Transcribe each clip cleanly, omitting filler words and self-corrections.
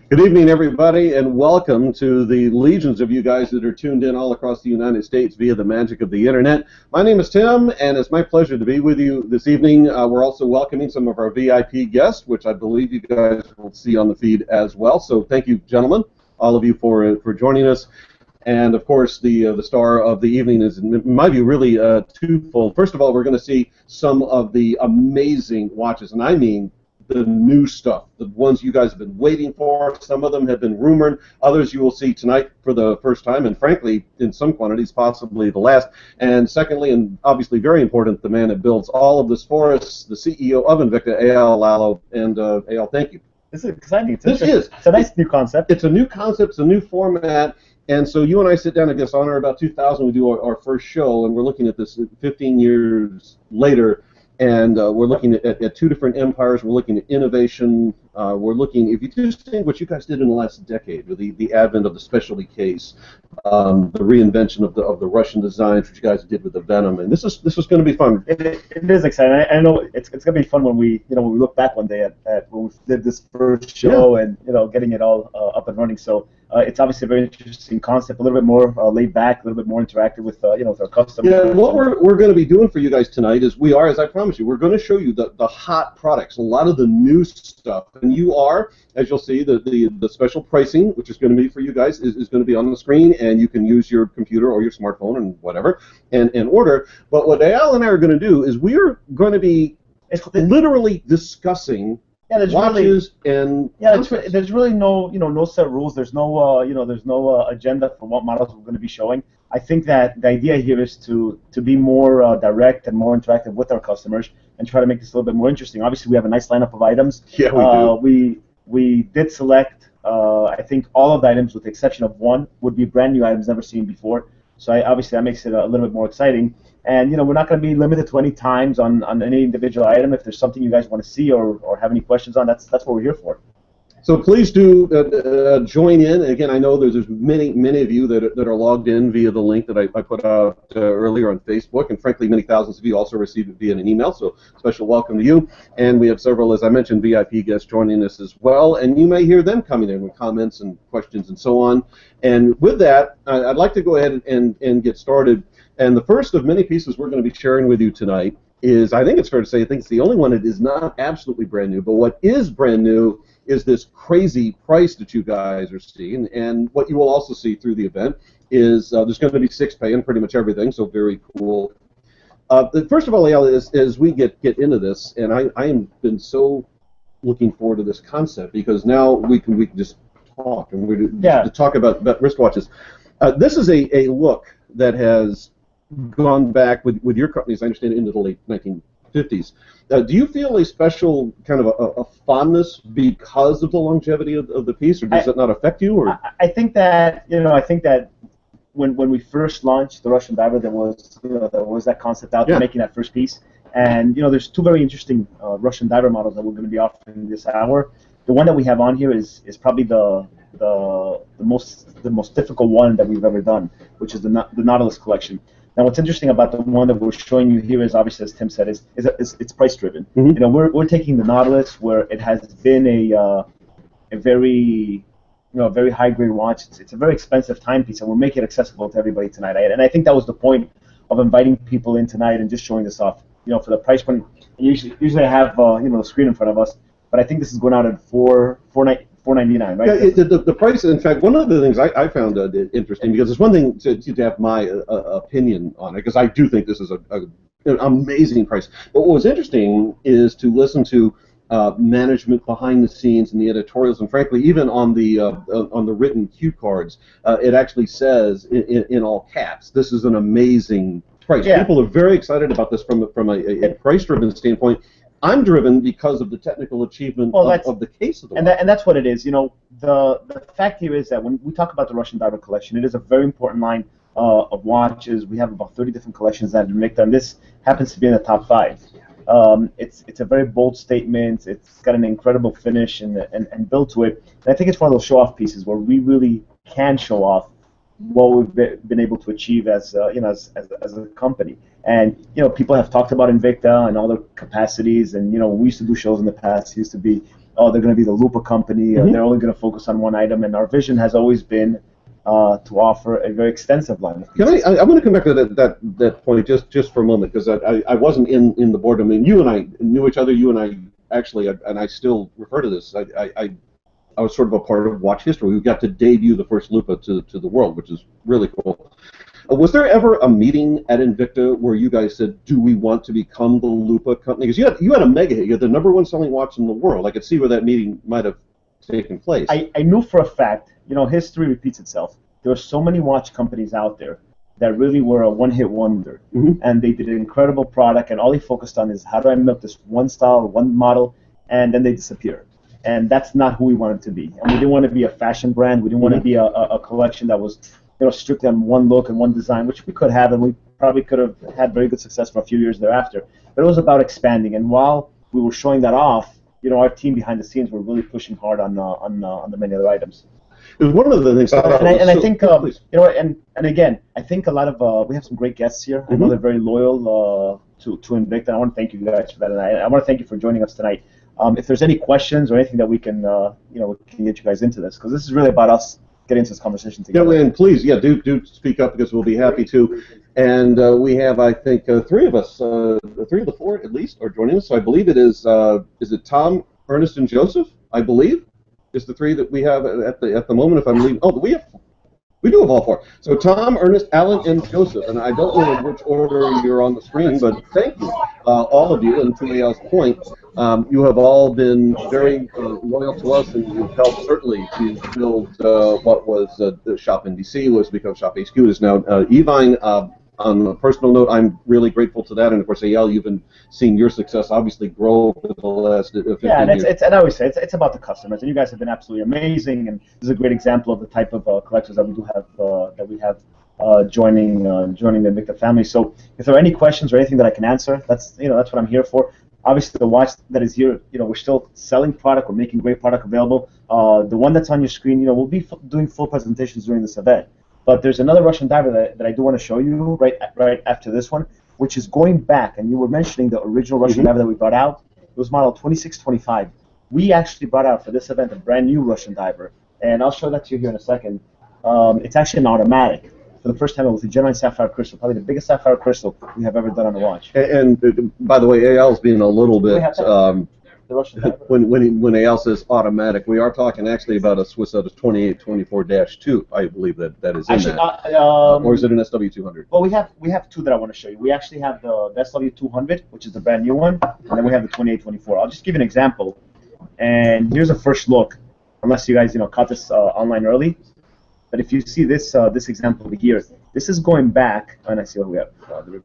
Good evening, everybody, and welcome to the legions of you guys that are tuned in all across the United States via the magic of the Internet. My name is Tim, and it's my pleasure to be with you this evening. We're also welcoming some of our VIP guests, which I believe you guys will see on the feed as well. So thank you, gentlemen, all of you for joining us. And, of course, the star of the evening is, in my view, really twofold. First of all, we're going to see some of the amazing watches, and I mean the new stuff, the ones you guys have been waiting for. Some of them have been rumored. Others you will see tonight for the first time, and frankly, in some quantities, possibly the last. And secondly, and obviously very important, the man that builds all of this for us, the CEO of Invicta, Eyal, Lalo. And Eyal, thank you. This is exciting. It's a nice new concept. It's a new concept. It's a new format. And so you and I sit down, I guess, on or about 2000, we do our first show, and we're looking at this 15 years later. And we're looking at two different empires. We're looking at innovation. We're looking, if you just think what you guys did in the last decade with the advent of the specialty case, the reinvention of the Russian designs, what you guys did with the Venom, and this is going to be fun. It is exciting. I know it's going to be fun when we look back one day at when we did this first show, and getting it all up and running. So it's obviously a very interesting concept, a little bit more laid back, a little bit more interactive with with our customers. Yeah, what we're going to be doing for you guys tonight is as I promised you, we're going to show you the hot products, a lot of the new stuff, and you are, as you'll see, the special pricing, which is going to be for you guys, is going to be on the screen, and you can use your computer or your smartphone and whatever and order. But what Eyal and I are going to do is we are going to be literally discussing watches and there's really no no set rules. There's no agenda for what models we're going to be showing. I think that the idea here is to be more direct and more interactive with our customers and try to make this a little bit more interesting. Obviously, we have a nice lineup of items. Yeah, we do. We did select, I think, all of the items with the exception of one would be brand new items never seen before. So obviously that makes it a little bit more exciting. And we're not going to be limited to any times on any individual item. If there's something you guys want to see or have any questions on, that's what we're here for. So please do join in. Again, I know there's many of you that are logged in via the link that I put out earlier on Facebook, and frankly, many thousands of you also received it via an email. So special welcome to you. And we have several, as I mentioned, VIP guests joining us as well. And you may hear them coming in with comments and questions and so on. And with that, I'd like to go ahead and get started. And the first of many pieces we're going to be sharing with you tonight is, I think it's fair to say, I think it's the only one that is not absolutely brand new, but what is brand new is this crazy price that you guys are seeing. And what you will also see through the event is there's going to be 6-pay in pretty much everything, so very cool. First of all, Eyal, as we get into this, and I am been so looking forward to this concept because now we can just talk and to talk about wristwatches. This is a look that has gone back with your company, as I understand it, into the late 1950s. Do you feel a special kind of a fondness because of the longevity of the piece, or does it not affect you? Or I think that when we first launched the Russian diver, there was that concept out there making that first piece, and there's two very interesting Russian diver models that we're going to be offering this hour. The one that we have on here is probably the most difficult one that we've ever done, which is the Nautilus Collection. Now, what's interesting about the one that we're showing you here is, obviously, as Tim said, it's price driven. Mm-hmm. We're taking the Nautilus, where it has been a very high grade watch. It's a very expensive timepiece, and we're making it accessible to everybody tonight. And I think that was the point of inviting people in tonight and just showing this off. For the price point, usually I have the screen in front of us, but I think this is going out at $499, right? Yeah, the price, in fact, one of the things I found interesting, because it's one thing to have my opinion on it, because I do think this is an amazing price. But what was interesting is to listen to management behind the scenes and the editorials, and frankly, even on the written cue cards, it actually says in all caps, "This is an amazing price." Yeah. People are very excited about this from a price-driven standpoint. I'm driven because of the technical achievement of the case of the watch. And that's what it is. The fact here is that when we talk about the Russian Diver Collection, it is a very important line of watches. We have about 30 different collections that make them. This happens to be in the top 5. It's a very bold statement. It's got an incredible finish and build to it. And I think it's one of those show-off pieces where we really can show off what we've been able to achieve as a company. And people have talked about Invicta and all the capacities, and when we used to do shows in the past, it used to be oh, they're going to be the Lupa company, they're only going to focus on one item, and our vision has always been to offer a very extensive line of pieces. I'm going to come back to that point just for a moment, because I wasn't in the boardroom. I mean, you and I knew each other. You and I actually, and I still refer to this. I was sort of a part of watch history. We got to debut the first Lupa to the world, which is really cool. Was there ever a meeting at Invicta where you guys said, do we want to become the Lupa company? Because you had a mega hit. You had the #1 selling watch in the world. I could see where that meeting might have taken place. I knew for a fact, history repeats itself. There were so many watch companies out there that really were a one-hit wonder. And they did an incredible product, and all they focused on is how do I milk this one style, one model, and then they disappear. And that's not who we wanted to be. And we didn't want to be a fashion brand. We didn't want to be a collection that was strictly on one look and one design, which we could have, and we probably could have had very good success for a few years thereafter. But it was about expanding. And while we were showing that off, our team behind the scenes were really pushing hard on the many other items. It was one of the things. I think, and again, I think a lot of we have some great guests here. I know they're very loyal to Invicta. I want to thank you guys for that, and I want to thank you for joining us tonight. If there's any questions or anything that we can, we can get you guys into this, because this is really about us getting into this conversation together. Yeah, and please, do speak up, because we'll be happy to. And we have, I think, three of us, 3 of the 4 at least, are joining us. So I believe it is it Tom, Ernest, and Joseph? I believe is the 3 that we have at the moment. If I'm leaving, we do have all 4. So Tom, Ernest, Alan, and Joseph. And I don't know in which order you're on the screen, but thank you, all of you. And to Eyal's point, you have all been very loyal to us, and you've helped certainly to build what was the Shop NBC, was become Shop HQ, is now EVINE. On a personal note, I'm really grateful to that, and of course, Eyal, you've been seeing your success obviously grow over the last 15 years. And I always say it's about the customers, and you guys have been absolutely amazing, and this is a great example of the type of collectors that we have joining the Invicta family. So, if there are any questions or anything that I can answer, that's what I'm here for. Obviously, the watch that is here, we're still selling product. We're making great product available. The one that's on your screen, we'll be doing full presentations during this event. But there's another Russian diver that I do want to show you right after this one, which is going back. And you were mentioning the original Russian diver that we brought out. It was model 2625. We actually brought out for this event a brand new Russian diver, and I'll show that to you here in a second. It's actually an automatic. For the first time, it was a genuine sapphire crystal, probably the biggest sapphire crystal we have ever done on a watch. And by the way, Eyal's being a little bit. The Russian diver. When Eyal says automatic, we are talking actually about a Swiss out of 2824-2. I believe that is in that. Or is it an SW200? Well, we have 2 that I want to show you. We actually have the SW200, which is the brand new one, and then we have the 2824. I'll just give you an example. And here's a first look, unless you guys caught this online early. But if you see this example over here, this is going back, and I see what we have.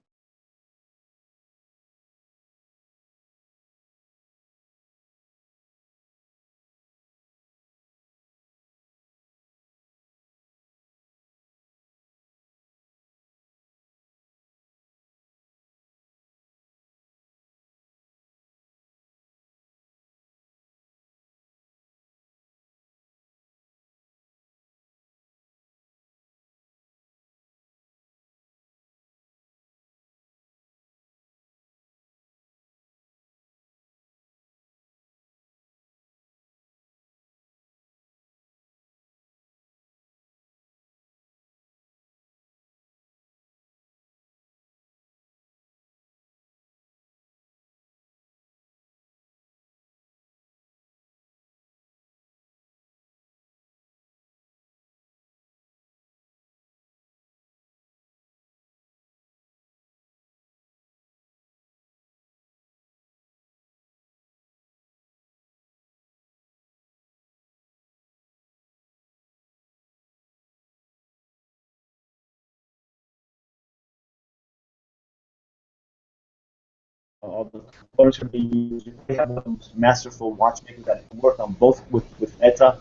All the components are being used. We have one of the most masterful watchmakers that work on both with ETA.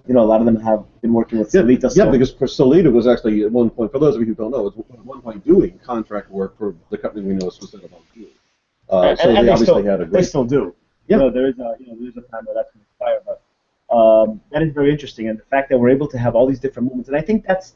A lot of them have been working with Solita. Yeah, because Solita was actually at one point, for those of you who don't know, was at one point doing contract work for the company we know as Silicone Straps. So they obviously had a great. They still do. Yeah. There is a time where that's going to expire, but that is very interesting, and the fact that we're able to have all these different movements, and I think that's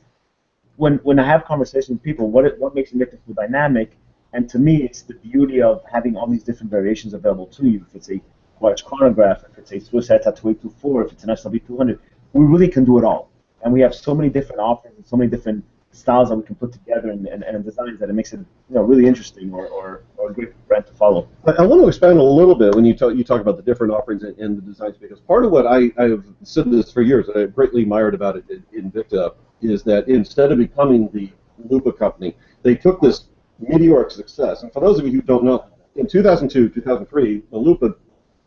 when I have conversations with people, what makes Invicta dynamic. And to me, it's the beauty of having all these different variations available to you. If it's a watch chronograph, if it's a Swiss head tattoo 824, if it's an SLB 200, we really can do it all. And we have so many different offerings and so many different styles that we can put together and designs that it makes it really interesting or a great brand to follow. I want to expand a little bit when you talk about the different offerings and the designs, because part of what I've said this for years, I greatly admired about it in Invicta, is that instead of becoming the Lupa company, they took this meteoric success. And for those of you who don't know, in 2002, 2003, the Lupa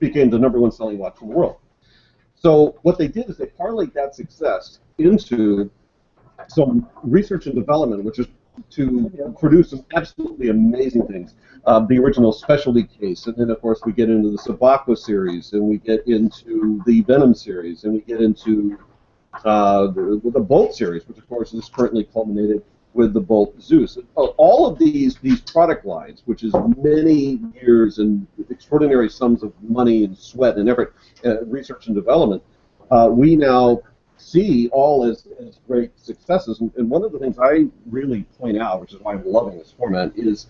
became the #1 selling watch in the world. So what they did is they parlayed that success into some research and development, which is to produce some absolutely amazing things. The original specialty case, and then of course we get into the Sabacco series, and we get into the Venom series, and we get into the Bolt series, which of course is currently culminated with the Bolt Zeus. All of these product lines, which is many years and extraordinary sums of money and sweat and effort, research and development, we now see all as great successes. And one of the things I really point out, which is why I'm loving this format, is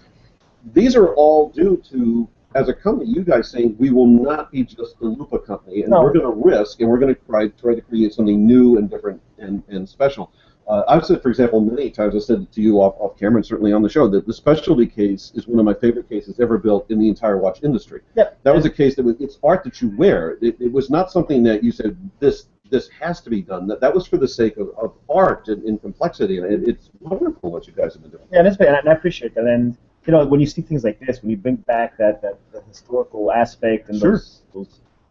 these are all due to, as a company, you guys saying we will not be just the Lupa company, and we're going to risk, and we're going to try to create something new and different and special. I've said, for example, many times, I said to you off camera and certainly on the show, that the specialty case is one of my favorite cases ever built in the entire watch industry. Yep. That was a case that it's art that you wear. It was not something that you said, this has to be done. That was for the sake of art and complexity, and it's wonderful what you guys have been doing. Yeah, and I appreciate that. And when you see things like this, when you bring back that historical aspect and those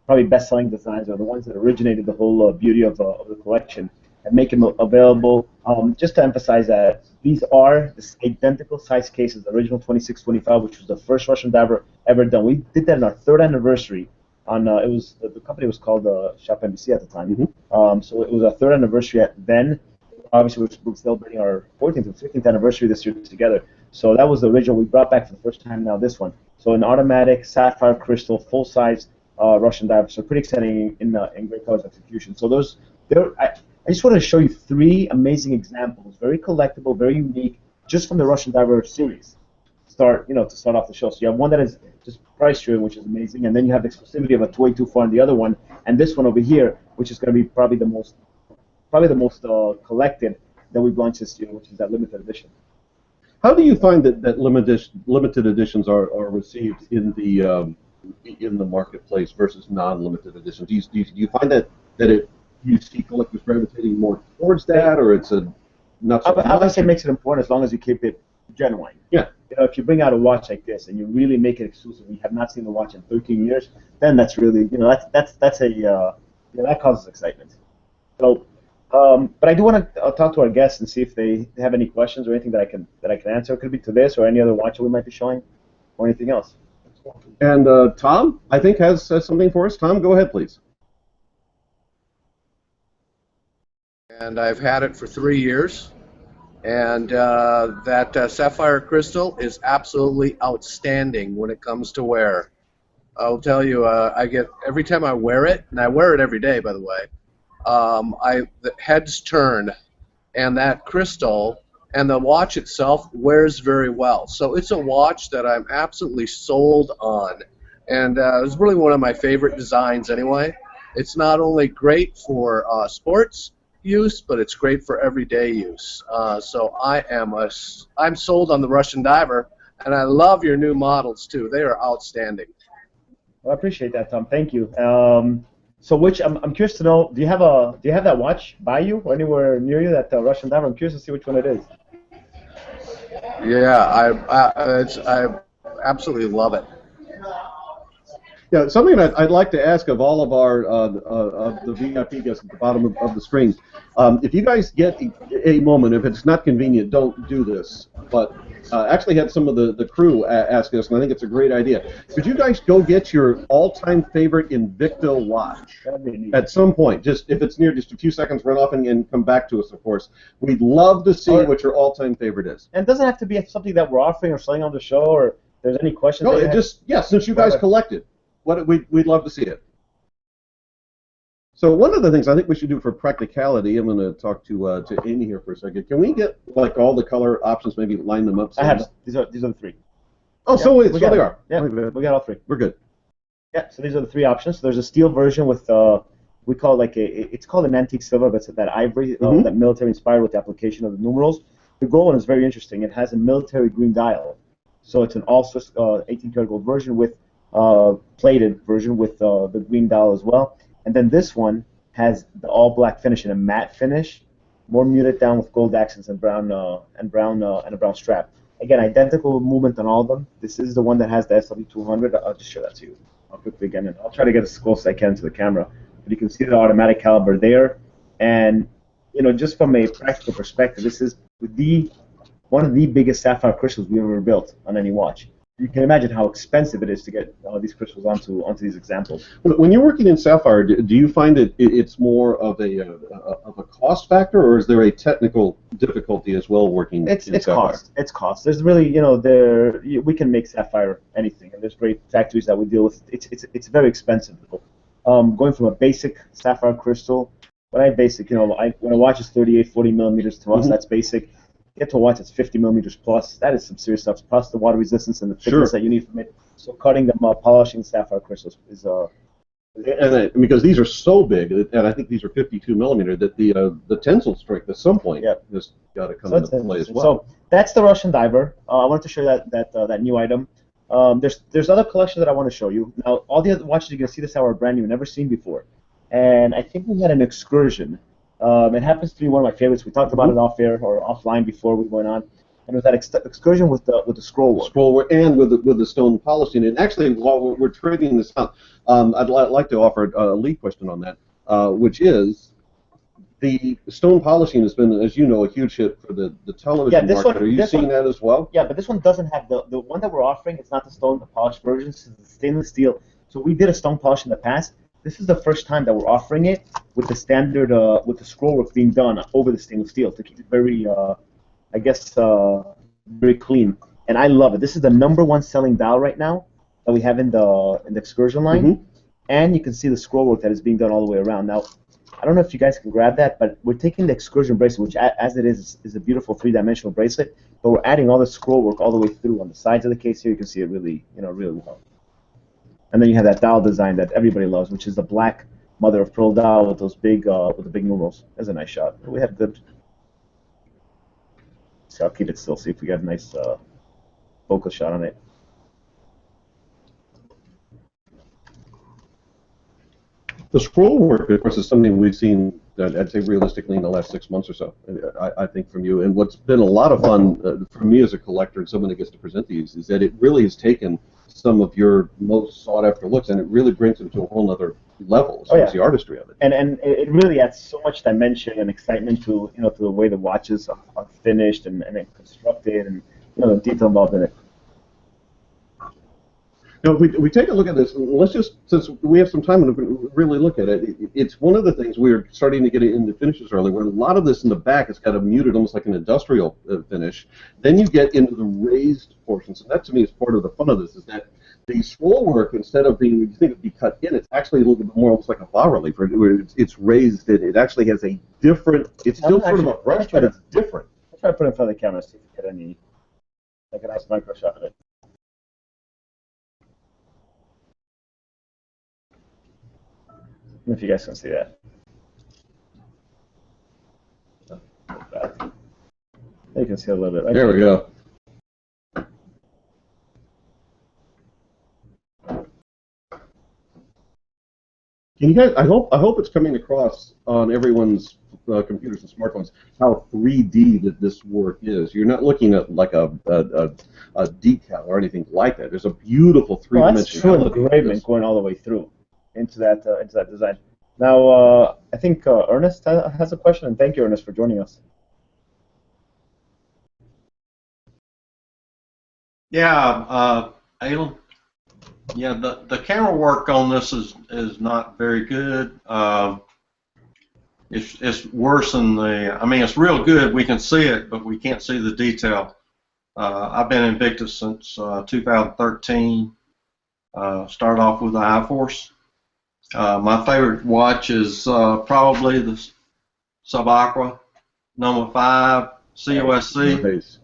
probably best-selling designs are the ones that originated the whole beauty of the collection, and make them available. Just to emphasize that these are the identical size cases, the original 2625, which was the first Russian diver ever done. We did that on our 3rd anniversary. The company was called Shop NBC at the time. Mm-hmm. So it was our 3rd anniversary then. Obviously, we're celebrating our 14th and 15th anniversary this year together. So that was the original. We brought back for the first time now this one. So an automatic sapphire crystal, full-size Russian diver. So pretty exciting in great colors execution. So I just want to show you 3 amazing examples, very collectible, very unique, just from the Russian Diver series. To start off the show. So you have one that is just price-driven, which is amazing, and then you have the exclusivity of a 2824 on the other one, and this one over here, which is going to be probably the most collected that we've launched this year, which is that limited edition. How do you find that limited editions are received in the marketplace versus non-limited editions? Do you find that you see collectors gravitating more towards that, or it's not so much? I would say it makes it important as long as you keep it genuine. Yeah. If you bring out a watch like this and you really make it exclusive, we have not seen the watch in 13 years, then that's really, that causes excitement. So, but I do want to talk to our guests and see if they have any questions or anything that I can answer. It could be to this or any other watch that we might be showing, or anything else. And Tom, I think, has something for us. Tom, go ahead, please. And I've had it for 3 years, and that sapphire crystal is absolutely outstanding when it comes to wear. I'll tell you, I get, every time I wear it, and I wear it every day, by the way, the heads turn, and that crystal and the watch itself wears very well. So it's a watch that I'm absolutely sold on, and it's really one of my favorite designs anyway. It's not only great for sports use, but it's great for everyday use. So I'm sold on the Russian Diver, and I love your new models too. They are outstanding. Well, I appreciate that, Tom. Thank you. So, I'm curious to know, do you have that watch by you or anywhere near you, that Russian Diver? I'm curious to see which one it is. Yeah, I absolutely love it. Yeah, something that I'd like to ask of all of our the VIP guests at the bottom of the screen. If you guys get a moment, if it's not convenient, don't do this. But actually had some of the crew ask us, and I think it's a great idea. Could you guys go get your all-time favorite Invicta watch at some point? Just if it's near, just a few seconds, run off and come back to us, of course. We'd love to see what your all-time favorite is. And it doesn't have to be something that we're offering or selling on the show, or if there's any questions. No, since you guys collected. We'd love to see it. So one of the things I think we should do for practicality, I'm going to talk to Amy here for a second. Can we get like all the color options, maybe line them up? I have these are the 3. Oh, yeah, so they are. Yeah, we got all 3. We're good. Yeah, so these are the three options. So there's a steel version with we call it like it's called an antique silver, but it's that ivory, that military inspired with the application of the numerals. The gold one is very interesting. It has a military green dial, so it's an all Swiss 18 karat gold version with plated version with the green dial as well. And then this one has the all black finish and a matte finish, more muted down with gold accents and a brown strap. Again, identical movement on all of them. This is the one that has the SW200. I'll just show that to you. I'll quickly again, and I'll try to get as close as I can to the camera. But you can see the automatic caliber there, and just from a practical perspective, this is one of the biggest sapphire crystals we've ever built on any watch. You can imagine how expensive it is to get these crystals onto these examples. When you're working in sapphire, do you find it's more of a cost factor, or is there a technical difficulty as well working in sapphire? It's cost. There's really, we can make sapphire anything, and there's great factories that we deal with. It's very expensive. Going from a basic sapphire crystal, when I basic, when a watch is 38, 40 millimeters to us, that's basic. Get to a watch that's 50 millimeters plus. That is some serious stuff. Plus the water resistance and the thickness that you need from it. So cutting them up, polishing sapphire crystals is and because these are so big, and I think these are 52 millimeter, that the tensile strength at some point just got to come into play as well. So that's the Russian diver. I wanted to show you that new item. There's other collection that I want to show you. Now all the other watches you're gonna see this hour are brand new, never seen before, and I think we had an excursion. It happens to be one of my favorites. We talked about it off air or offline before we went on, and it was that excursion with the scroll work. Scroll work and with the stone polishing. And actually, while we're trading this out, I'd like to offer a lead question on that, which is the stone polishing has been, as you know, a huge hit for the television market. Are you seeing that as well? Yeah, but this one doesn't have the one that we're offering. It's not the stone polished version. It's the stainless steel. So we did a stone polish in the past. This is the first time that we're offering it with the standard, with the scroll work being done over the stainless steel to keep it very, very clean. And I love it. This is the #1 selling dial right now that we have in the excursion line, and you can see the scroll work that is being done all the way around. Now, I don't know if you guys can grab that, but we're taking the excursion bracelet, which as it is a beautiful 3-dimensional bracelet, but we're adding all the scroll work all the way through on the sides of the case here. You can see it really, really well. And then you have that dial design that everybody loves, which is the black mother of pearl dial with those big, with the big numerals. That's a nice shot. We have good. So I'll keep it still. See if we got a nice focus shot on it. The scroll work, of course, is something we've seen, I'd say realistically, in the last 6 months or so, I think, from you. And what's been a lot of fun for me as a collector and someone that gets to present these is that it really has taken some of your most sought-after looks, and it really brings them to a whole other level as far as the artistry of it. And it really adds so much dimension and excitement to to the way the watches are finished and constructed, and the detail involved in it. Now, if we take a look at this, let's just, since we have some time to really look at it, it's one of the things we're starting to get into finishes early, where a lot of this in the back is kind of muted, almost like an industrial finish. Then you get into the raised portions, and that to me is part of the fun of this, is that the scroll work, instead of being, you think it'd be cut in, it's actually a little bit more almost like a bas relief, where it's raised, it actually has a different, it's still sort of a brush, but it's different. I'll try to put it in front of the camera, see if we get any, like a nice micro shot of it. I don't know if you guys can see that. You can see a little bit. There we go. Can you guys? I hope it's coming across on everyone's computers and smartphones how 3D that this work is. You're not looking at like a decal or anything like that. There's a beautiful three-dimensional. That's true engraving going all the way through into that design. Now, I think Ernest has a question, and thank you, Ernest, for joining us. Yeah, Eyal. Yeah, the camera work on this is not very good. It's worse than the. I mean, it's real good. We can see it, but we can't see the detail. I've been in Invicta since 2013. Started off with the I-Force. My favorite watch is probably the Sub-Aqua #5 COSC. Nice.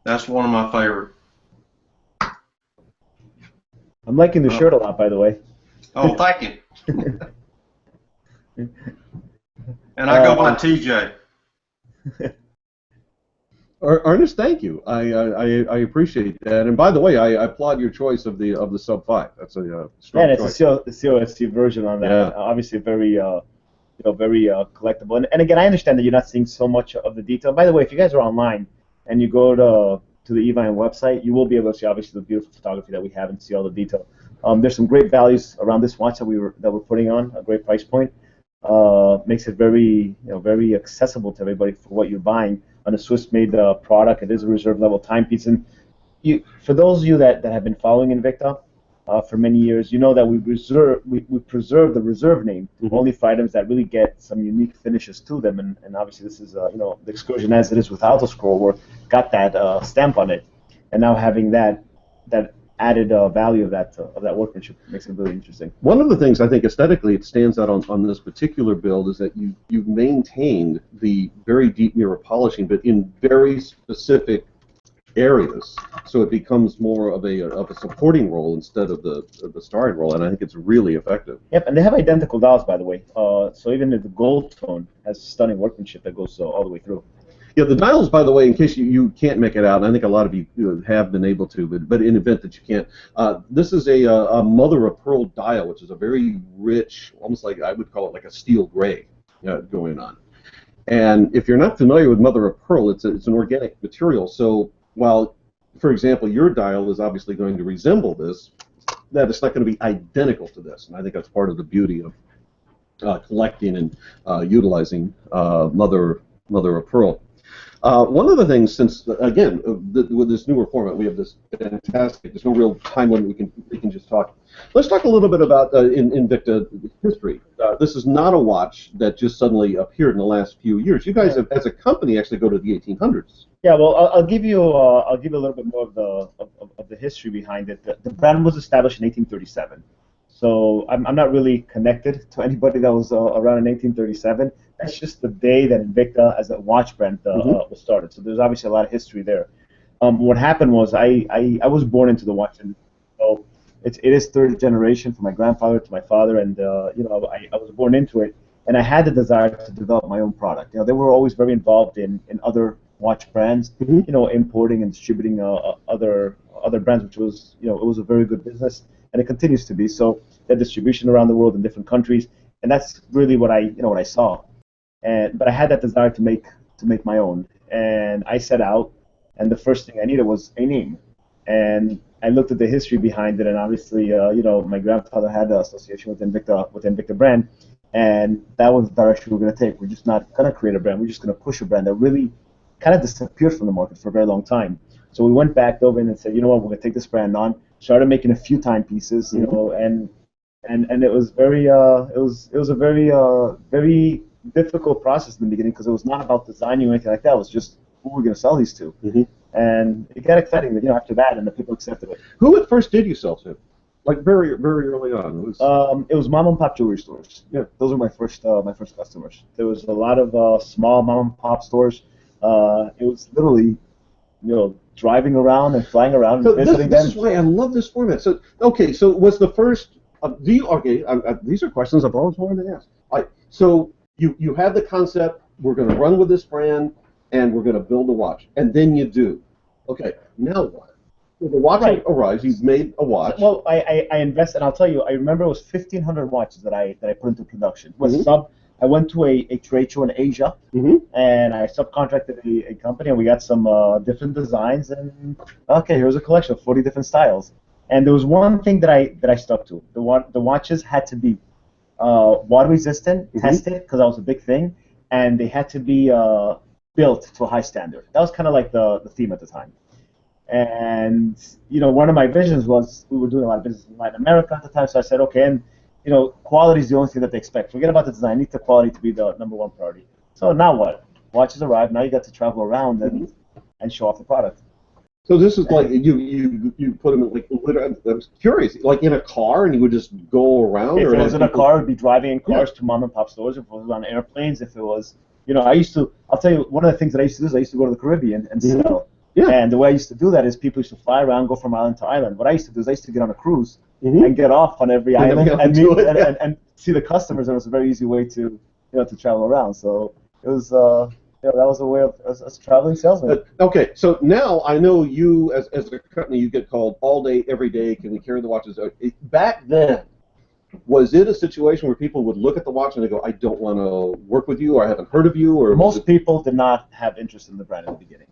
That's one of my favorite. I'm liking the shirt a lot, by the way. Oh, thank you. And I go by TJ. Ernest, thank you. I appreciate that. And by the way, I applaud your choice of the Sub 5. That's a strong choice. Yeah, it's a COSC version on that. Yeah. Obviously, very very collectible. And again, I understand that you're not seeing so much of the detail. By the way, if you guys are online and you go to the EVINE website, you will be able to see obviously the beautiful photography that we have and see all the detail. There's some great values around this watch that we're putting on, a great price point. Makes it very very accessible to everybody for what you're buying on a Swiss-made product. It is a reserve level timepiece, and for those of you that have been following Invicta for many years, you know that we preserve the reserve name only for items that really get some unique finishes to them, and obviously this is the Excursion as it is without the scroll work got that stamp on it, and now having that added value of that workmanship makes it really interesting. One of the things I think aesthetically it stands out on this particular build is that you've maintained the very deep mirror polishing, but in very specific areas, so it becomes more of a supporting role instead of the starring role, and I think it's really effective. Yep, and they have identical dials, by the way. So even the gold tone has stunning workmanship that goes all the way through. Yeah, the dials, by the way, in case you can't make it out, and I think a lot of you have been able to, but in the event that you can't, this is a mother of pearl dial, which is a very rich, almost like I would call it like a steel gray going on. And if you're not familiar with mother of pearl, it's an organic material. So while, for example, your dial is obviously going to resemble this, that it's not going to be identical to this, and I think that's part of the beauty of collecting and utilizing mother of pearl. One of the things, since again with this newer format, we have this fantastic. There's no real time limit. We can just talk. Let's talk a little bit about Invicta history. This is not a watch that just suddenly appeared in the last few years. You guys, have, as a company, actually go to the 1800s. Yeah, well, I'll give you a little bit more of the history behind it. The brand was established in 1837. So I'm not really connected to anybody that was around in 1837. That's just the day that Invicta as a watch brand was started. So there's obviously a lot of history there. What happened was I was born into the watch, and so it is third generation from my grandfather to my father, and I was born into it, and I had the desire to develop my own product. They were always very involved in other watch brands, importing and distributing other brands, which was it was a very good business. And it continues to be. So that distribution around the world in different countries, and that's really what I saw. But I had that desire to make my own, and I set out. And the first thing I needed was a name, and I looked at the history behind it, and obviously, my grandfather had an association with Invicta brand, and that was the direction we were going to take. We're just not going to create a brand. We're just going to push a brand that really kind of disappeared from the market for a very long time. So we went back over and said, you know what, we're going to take this brand on. Started making a few timepieces, and it was a very difficult process in the beginning because it was not about designing or anything like that. It was just who we're going to sell these to, and it got exciting. After that, and the people accepted it. Who at first did you sell to? Like very early on. It was mom and pop jewelry stores. Yeah, those were my first customers. There was a lot of small mom and pop stores. It was literally, driving around and flying around and visiting them. This is why I love this format. So, okay, so was the first, these are questions I've always wanted to ask. All right, so you have the concept, we're going to run with this brand, and we're going to build a watch, and then you do. Okay, now what? Well, the watch arrives, you've made a watch. Well, I invested, and I'll tell you, I remember it was 1,500 watches that I put into production. It was I went to a trade show in Asia, and I subcontracted a company, and we got some different designs, and okay, here's a collection of 40 different styles. And there was one thing that I stuck to. The watches had to be water resistant, tested, because that was a big thing, and they had to be built to a high standard. That was kind of like the theme at the time. And one of my visions was we were doing a lot of business in Latin America at the time, so I said, okay, and quality is the only thing that they expect. Forget about the design. I need the quality to be the #1 priority. So now what? Watches arrive. Now you got to travel around and show off the product. So this is like you put them in like literally. I was curious, like in a car, and you would just go around. If it was in a car, it'd be driving in cars to mom and pop stores. If it was on airplanes, if it was, I'll tell you, one of the things that I used to do is I used to go to the Caribbean and sell Yeah. And the way I used to do that is people used to fly around, go from island to island. What I used to do is I used to get on a cruise and get off on every island and meet and see the customers, and it was a very easy way to to travel around. So it was that was a way of as a traveling salesman. Okay, so now I know you as a company, you get called all day, every day. Can we carry the watches? Back then, was it a situation where people would look at the watch and they go, "I don't want to work with you," or "I haven't heard of you"? Or most people did not have interest in the brand at the beginning.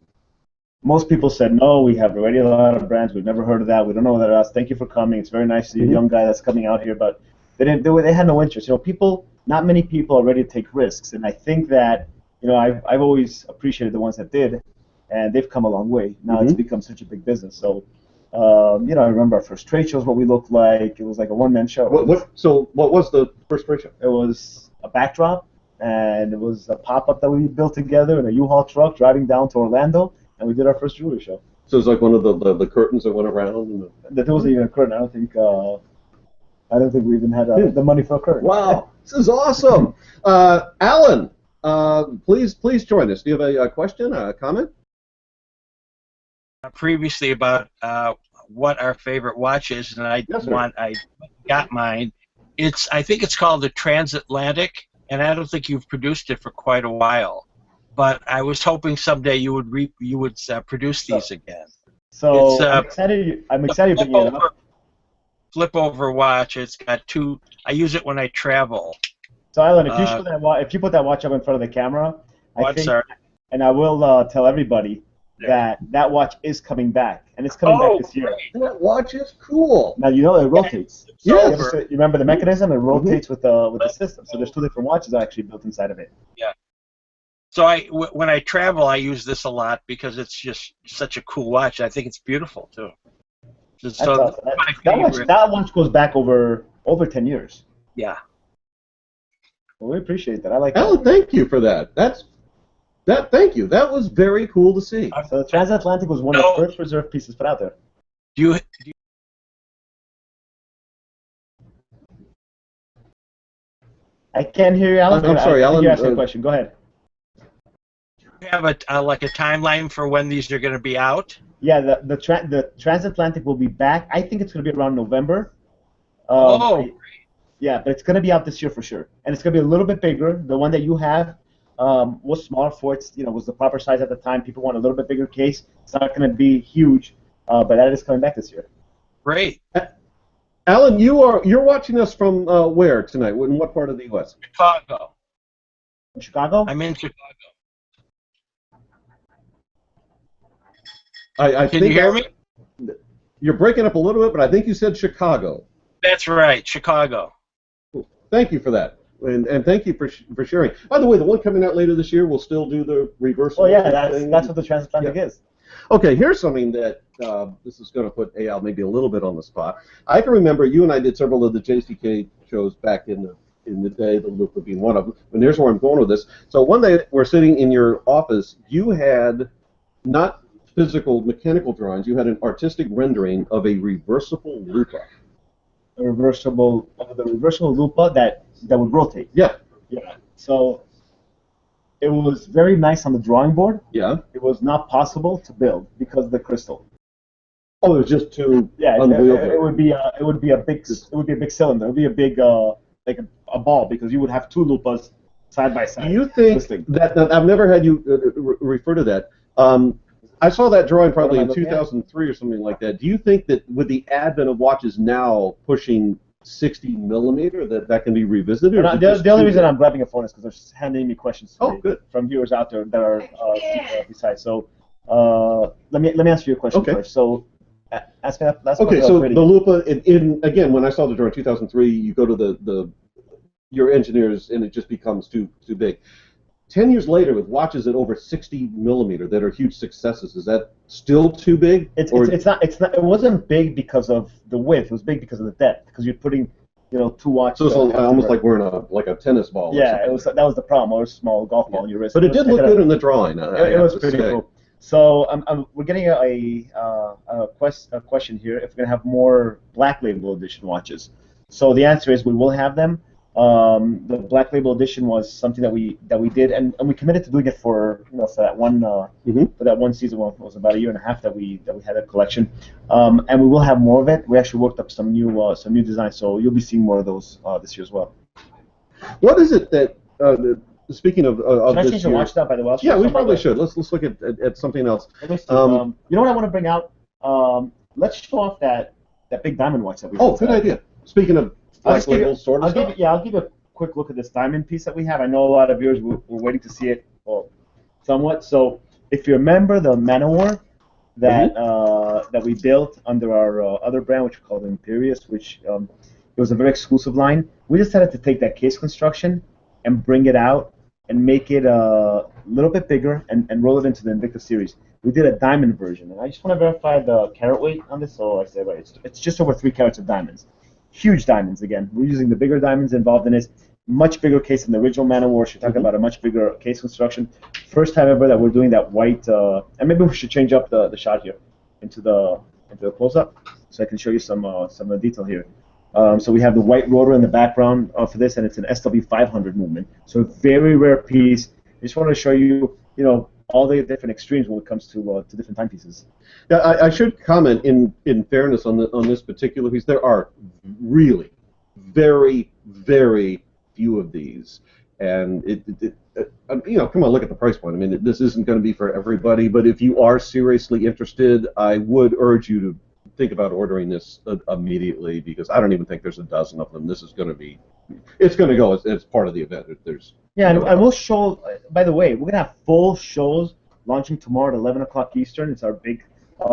Most people said, "No, we have already a lot of brands. We've never heard of that. We don't know that us. Thank you for coming. It's very nice to see a young guy that's coming out here." But they didn't do it. They had no interest. Not many people are ready to take risks, and I think that I've always appreciated the ones that did, and they've come a long way. Now it's become such a big business. So, I remember our first trade shows, what we looked like. It was like a one-man show. So what was the first trade show? It was a backdrop, and it was a pop-up that we built together in a U-Haul truck driving down to Orlando, and we did our first jewelry show. So it was like one of the curtains that went around. There wasn't even a curtain. I don't think we even had the money for a curtain. Wow, this is awesome. Alan, please join us. Do you have a question, a comment? Previously about what our favorite watch is, and I got mine. I think it's called the Transatlantic, and I don't think you've produced it for quite a while. But I was hoping someday you would produce these again. So I'm excited to bring it up. Flip over watch. It's got two. I use it when I travel. So Alan, if you put that watch up in front of the camera, and I will tell everybody that watch is coming back, and it's coming back this year. Great. That watch is cool. Now it rotates. Yes. You remember the mechanism? It rotates with the system. So there's two different watches actually built inside of it. Yeah. So when I travel, I use this a lot because it's just such a cool watch. I think it's beautiful too. So that watch goes back over 10 years. Yeah. Well, we appreciate that. I like Alan, that. thank you for that. Thank you. That was very cool to see. So the Transatlantic was one of the first reserve pieces put out there. Do you I can't hear you, Alan. I'm sorry, Alan. You asked me a question. Go ahead. have a timeline for when these are going to be out? Yeah, the Transatlantic will be back. I think it's going to be around November. Yeah, but it's going to be out this year for sure, and it's going to be a little bit bigger. The one that you have was small for its, was the proper size at the time. People want a little bit bigger case. It's not going to be huge, but that is coming back this year. Great. Alan, you're watching us from where tonight? In what part of the U.S.? Chicago. In Chicago? I'm in Chicago. Can you hear me? You're breaking up a little bit, but I think you said Chicago. That's right, Chicago. Thank you for that, and thank you for sharing. By the way, the one coming out later this year will still do the reversal. Oh yeah, that's what the Transatlantic is. Okay, here's something that this is going to put Eyal maybe a little bit on the spot. I can remember you and I did several of the JCK shows back in the day, the Lupa being one of them. And here's where I'm going with this. So one day we're sitting in your office. You had not physical mechanical drawings. You had an artistic rendering of a reversible Lupa. The reversible Lupa that would rotate. Yeah. Yeah. So it was very nice on the drawing board. Yeah. It was not possible to build because of the crystal. Oh, it was just too unwieldy. It would be a big cylinder. It would be a big like a ball because you would have two Lupas side by side. Do you think that I've never had you refer to that? I saw that drawing probably in 2003 or something like that. Do you think that with the advent of watches now pushing 60 millimeter that can be revisited? The only reason I'm grabbing a phone is because they're handing me questions from viewers out there that are besides. So let me answer your question first. So ask me that. Okay, so the Lupa again, when I saw the drawing in 2003, you go to your engineers and it just becomes too big. 10 years later, with watches at over 60 millimeter that are huge successes, is that still too big? It's not. It wasn't big because of the width. It was big because of the depth. Because you're putting, two watches. So it's almost like wearing a tennis ball. Yeah, that was the problem. Or a small golf ball on your wrist. But it did look good in the drawing. It was pretty cool. So we're getting a question here. If we're gonna have more Black Label edition watches, so the answer is we will have them. The Black Label edition was something that we did, and we committed to doing it for for that one for that one season. Well, it was about a year and a half that we had a collection, and we will have more of it. We actually worked up some new designs, so you'll be seeing more of those this year as well. What is it that speaking of Should I this change the year, watch now, by the way? yeah, we probably should. Let's look at something else. You know what I want to bring out? Let's show off that big diamond watch that we have. Oh, good idea. Speaking of Black Label sort of stuff. I'll give you a quick look at this diamond piece that we have. I know a lot of viewers were waiting to see it, well, somewhat. So if you remember the Manowar that we built under our other brand, which we called Imperius, which it was a very exclusive line. We decided to take that case construction and bring it out and make it a little bit bigger and roll it into the Invicta series. We did a diamond version, and I just want to verify the carat weight on this. So I say, right, it's just over 3 carats of diamonds. Huge diamonds again. We're using the bigger diamonds involved in this. Much bigger case than the original Manowar. You're talking about a much bigger case construction. First time ever that we're doing that white. And maybe we should change up the shot here into the close-up, so I can show you some of the detail here. So we have the white rotor in the background for this, and it's an SW500 movement. So a very rare piece. I just wanted to show you, all the different extremes when it comes to different timepieces. Yeah, I should comment in fairness on this particular piece. There are really very, very few of these, and come on, look at the price point. I mean, this isn't going to be for everybody, but if you are seriously interested, I would urge you to think about ordering this immediately, because I don't even think there's a dozen of them. This is going to be, it's going to go as part of the event. And we'll show, by the way, we're going to have full shows launching tomorrow at 11 o'clock Eastern. It's our big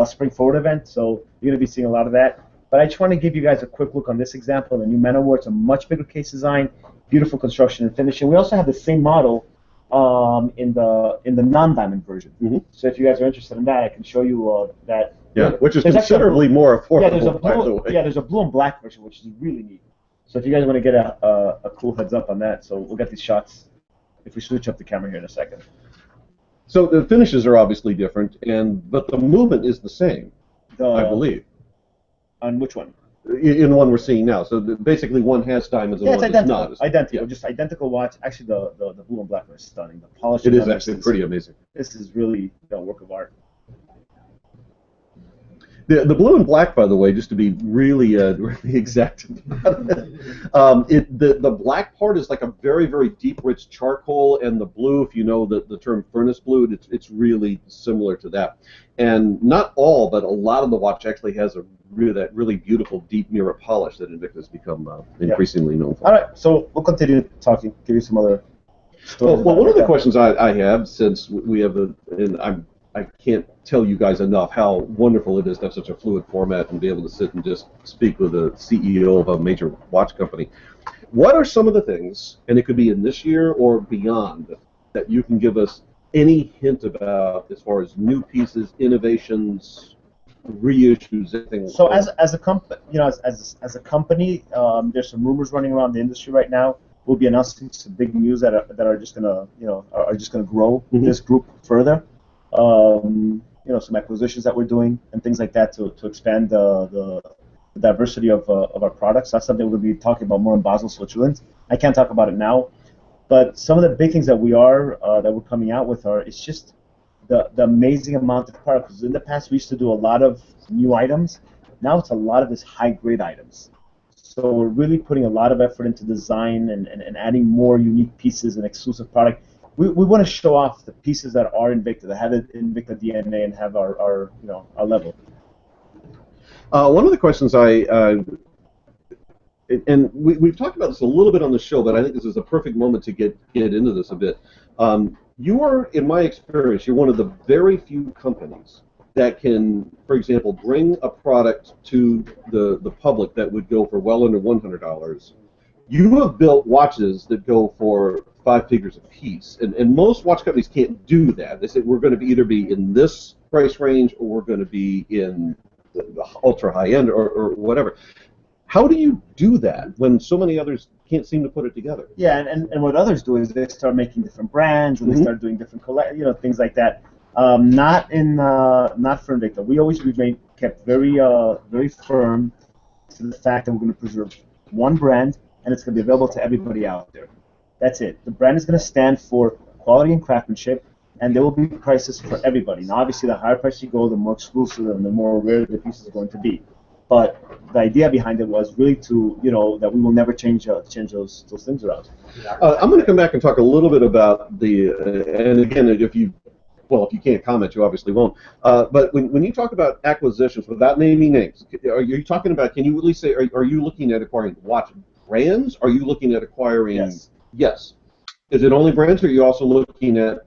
Spring Forward event, so you're going to be seeing a lot of that. But I just want to give you guys a quick look on this example, the new Manowar. It's a much bigger case design, beautiful construction and finishing. We also have the same model in the non-diamond version. Mm-hmm. So if you guys are interested in that, I can show you that. Yeah, which is considerably more affordable. Yeah, there's a blue and black version, which is really neat. So if you guys want to get a cool heads up on that, so we'll get these shots if we switch up the camera here in a second. So the finishes are obviously different, but the movement is the same, I believe. On which one? In the one we're seeing now. So basically one has diamonds and one does not. Identical, just identical watch. Actually, the blue and black one is stunning. The polish. It is actually pretty amazing. This is really a work of art. The blue and black, by the way, just to be really exact about it, the black part is like a very, very deep, rich charcoal, and the blue, if you know the term furnace blue, it's really similar to that. And not all, but a lot of the watch actually has that really beautiful, deep mirror polish that Invicta has become increasingly known for. All right, so we'll continue talking, give you some other stories. Well, one of the questions I have, since we have I can't tell you guys enough how wonderful it is to have such a fluid format and be able to sit and just speak with a CEO of a major watch company. What are some of the things, and it could be in this year or beyond, that you can give us any hint about as far as new pieces, innovations, reissues, anything? So as a company, as a company, there's some rumors running around the industry right now. We'll be announcing some big news that are just gonna grow this group further. Some acquisitions that we're doing and things like that to expand the diversity of our products. That's something we'll be talking about more in Basel, Switzerland. I can't talk about it now, but some of the big things that we're coming out with it's just the amazing amount of product. Because in the past we used to do a lot of new items. Now it's a lot of this high-grade items. So we're really putting a lot of effort into design and adding more unique pieces and exclusive product. We want to show off the pieces that are Invicta, that have the Invicta DNA and have our level. One of the questions we've talked about this a little bit on the show, but I think this is a perfect moment to get into this a bit. You are, in my experience, you're one of the very few companies that can, for example, bring a product to the public that would go for well under $100. You have built watches that go for 5 figures a piece, and most watch companies can't do that. They say we're going to either be in this price range or we're going to be in the ultra high end or whatever. How do you do that when so many others can't seem to put it together? Yeah, and what others do is they start making different brands and they start doing different things like that. Not for Invicta. We always kept very firm to the fact that we're going to preserve one brand and it's going to be available to everybody out there. That's it. The brand is going to stand for quality and craftsmanship, and there will be prices for everybody. Now, obviously, the higher price you go, the more exclusive and the more rare the piece is going to be. But the idea behind it was really to, that we will never change those things around. I'm going to come back and talk a little bit about the, and again, if you can't comment, you obviously won't. But when you talk about acquisitions, without naming names, are you talking about, can you at least say, are you looking at acquiring watch brands? Are you looking at acquiring? Yes. Yes. Is it only brands, or are you also looking at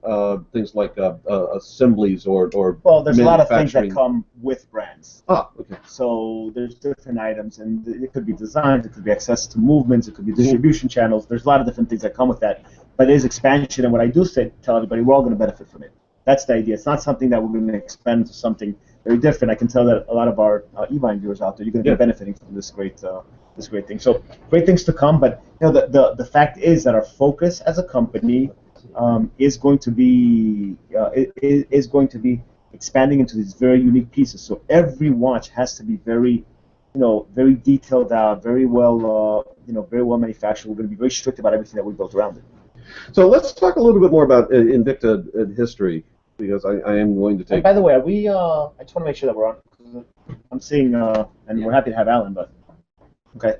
things like assemblies or Well, there's a lot of things that come with brands. Ah, okay. So there's different items, and it could be designs, it could be access to movements, it could be distribution channels. There's a lot of different things that come with that. But it is expansion, and what I do say, tell everybody, we're all going to benefit from it. That's the idea. It's not something that we're going to expand into something very different. I can tell that a lot of our EVINE viewers out there, you're going to be benefiting from this great thing. So great things to come. But the fact is that our focus as a company is going to be expanding into these very unique pieces. So every watch has to be very detailed out, very well manufactured. We're going to be very strict about everything that we built around it. So let's talk a little bit more about Invicta history, because I am going to take. And by the way, are we? I just want to make sure that we're on. I'm seeing, and we're happy to have Alan, but okay.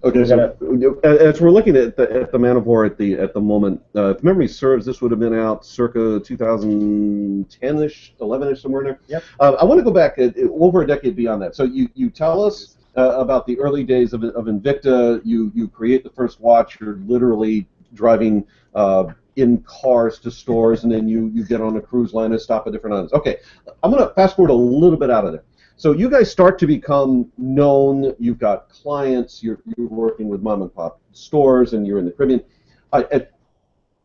Okay, so as we're looking at the Man of War at the moment, if memory serves, this would have been out circa 2010-ish, 11-ish, somewhere in there. Yep. I want to go back over a decade beyond that. So you tell us about the early days of Invicta. You create the first watch. You're literally driving in cars to stores, and then you get on a cruise line and stop at different islands. Okay, I'm going to fast forward a little bit out of there. So you guys start to become known. You've got clients. You're working with mom and pop stores, and you're in the Caribbean.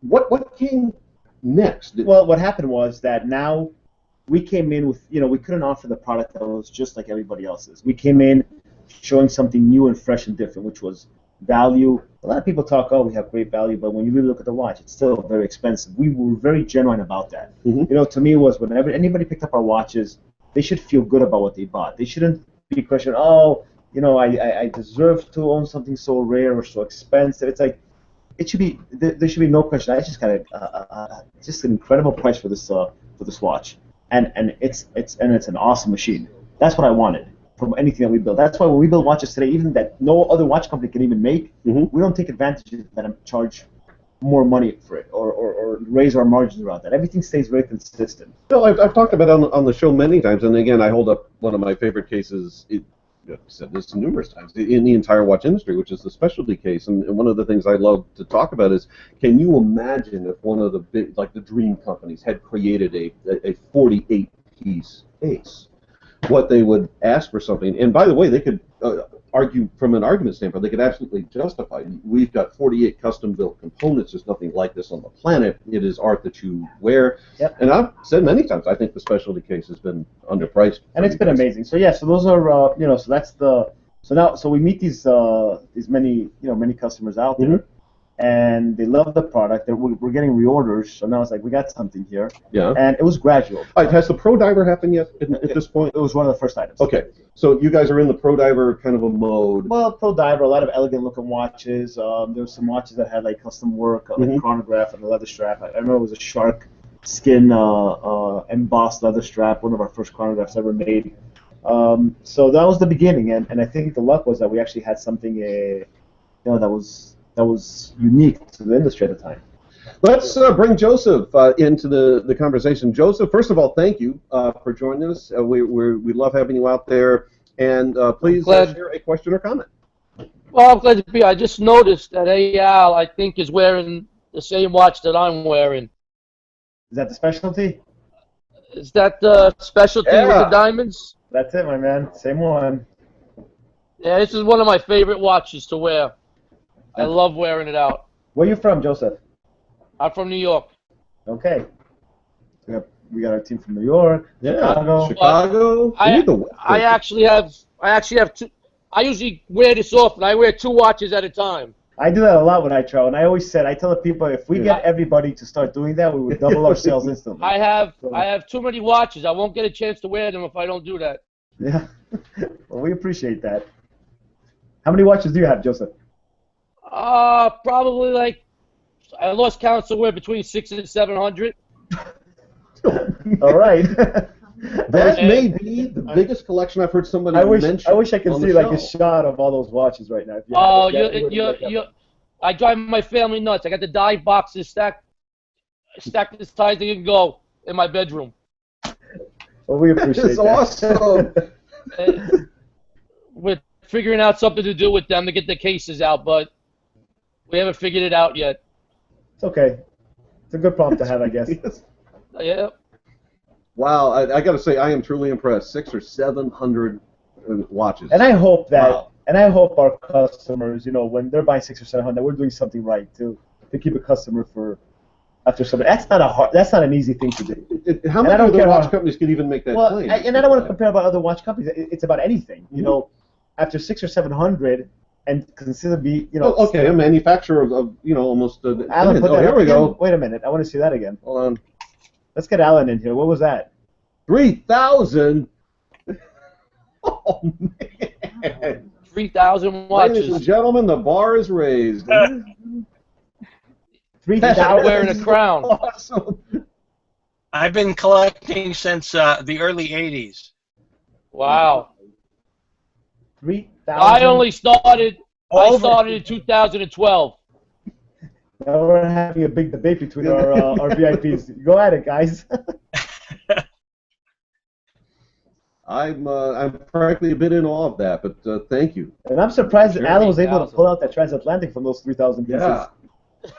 What came next? Well, what happened was that now we came in with, we couldn't offer the product that was just like everybody else's. We came in showing something new and fresh and different, which was value. A lot of people talk, oh, we have great value, but when you really look at the watch, it's still very expensive. We were very genuine about that. Mm-hmm. To me, it was whenever anybody picked up our watches, they should feel good about what they bought. They shouldn't be questioning, oh, I deserve to own something so rare or so expensive. It's like, it should be, there should be no question. I just got just an incredible price for this watch, and it's an awesome machine. That's what I wanted from anything that we build. That's why when we build watches today, even that no other watch company can even make, we don't take advantage of that and charge more money for it or raise our margins around that. Everything stays very consistent. No, I've talked about it on the show many times, and again, I hold up one of my favorite cases. I've said this numerous times in the entire watch industry, which is the specialty case. And one of the things I love to talk about is, can you imagine if one of the big, like the dream companies, had created a 48-piece case? What they would ask for something, and by the way, they could argue from an argument standpoint. They could absolutely justify. We've got 48 custom-built components. There's nothing like this on the planet. It is art that you wear. Yep. And I've said many times, I think the specialty case has been underpriced. And it's been amazing. So yeah, so those are so that's the so we meet these many many customers out there. And they love the product. We're getting reorders, so now it's like we got something here. Yeah. And it was gradual. All right, has the Pro Diver happened yet at this point? It was one of the first items. Okay, so you guys are in the Pro Diver kind of a mode. Well, Pro Diver, a lot of elegant looking watches. There were some watches that had like custom work, like chronograph and a leather strap. I remember it was a shark skin embossed leather strap, one of our first chronographs ever made. So that was the beginning, and I think the luck was that we actually had something that was unique to the industry at the time. Let's bring Joseph into the conversation. Joseph, first of all, thank you for joining us. We love having you out there, and please share a question or comment. Well, I'm glad to be here. I just noticed that Eyal, I think, is wearing the same watch that I'm wearing. Is that the specialty? Is that the specialty with the diamonds? That's it, my man. Same one. Yeah, this is one of my favorite watches to wear. I love wearing it out. Where are you from, Joseph? I'm from New York. Okay. We got our team from New York, Chicago. I actually have two. I usually wear this often. I wear two watches at a time. I do that a lot when I travel, and I tell the people, if we get everybody to start doing that, we would double our sales instantly. I have too many watches. I won't get a chance to wear them if I don't do that. Yeah. Well, we appreciate that. How many watches do you have, Joseph? Probably like I lost count somewhere between 600 and 700. All right. That may be the biggest collection I've heard somebody mention. I wish I could see like a shot of all those watches right now. I drive my family nuts. I got the dive boxes stacked as high as they can go in my bedroom. Well, we appreciate It's awesome. We're figuring out something to do with them to get the cases out, but we haven't figured it out yet. It's okay. It's a good problem to have, I guess. Yeah. Wow, I got to say, I am truly impressed. 600 or 700 watches. And I hope that, and I hope our customers, you know, when they're buying 600 or 700, that we're doing something right to keep a customer for after somebody. That's not an easy thing to do. How many other watch companies could even make that claim? And I don't want to compare about other watch companies. It's about anything. You know, after 600 or 700, and consistently, you know. Okay, a manufacturer of you know, almost. Alan, here we go. Wait a minute, I want to see that again. Hold on. Let's get Alan in here. What was that? 3,000. Oh man. 3,000 watches. Ladies and gentlemen, the bar is raised. 3,000 wearing a crown. Awesome. I've been collecting since the early '80s. Wow. 3,000. I only started. I started in 2012. Now we're having a big debate between our VIPs. Go at it, guys. I'm frankly a bit in awe of that, but thank you. And I'm surprised that Alan was able to pull out that transatlantic from those 3,000 pieces. Yeah.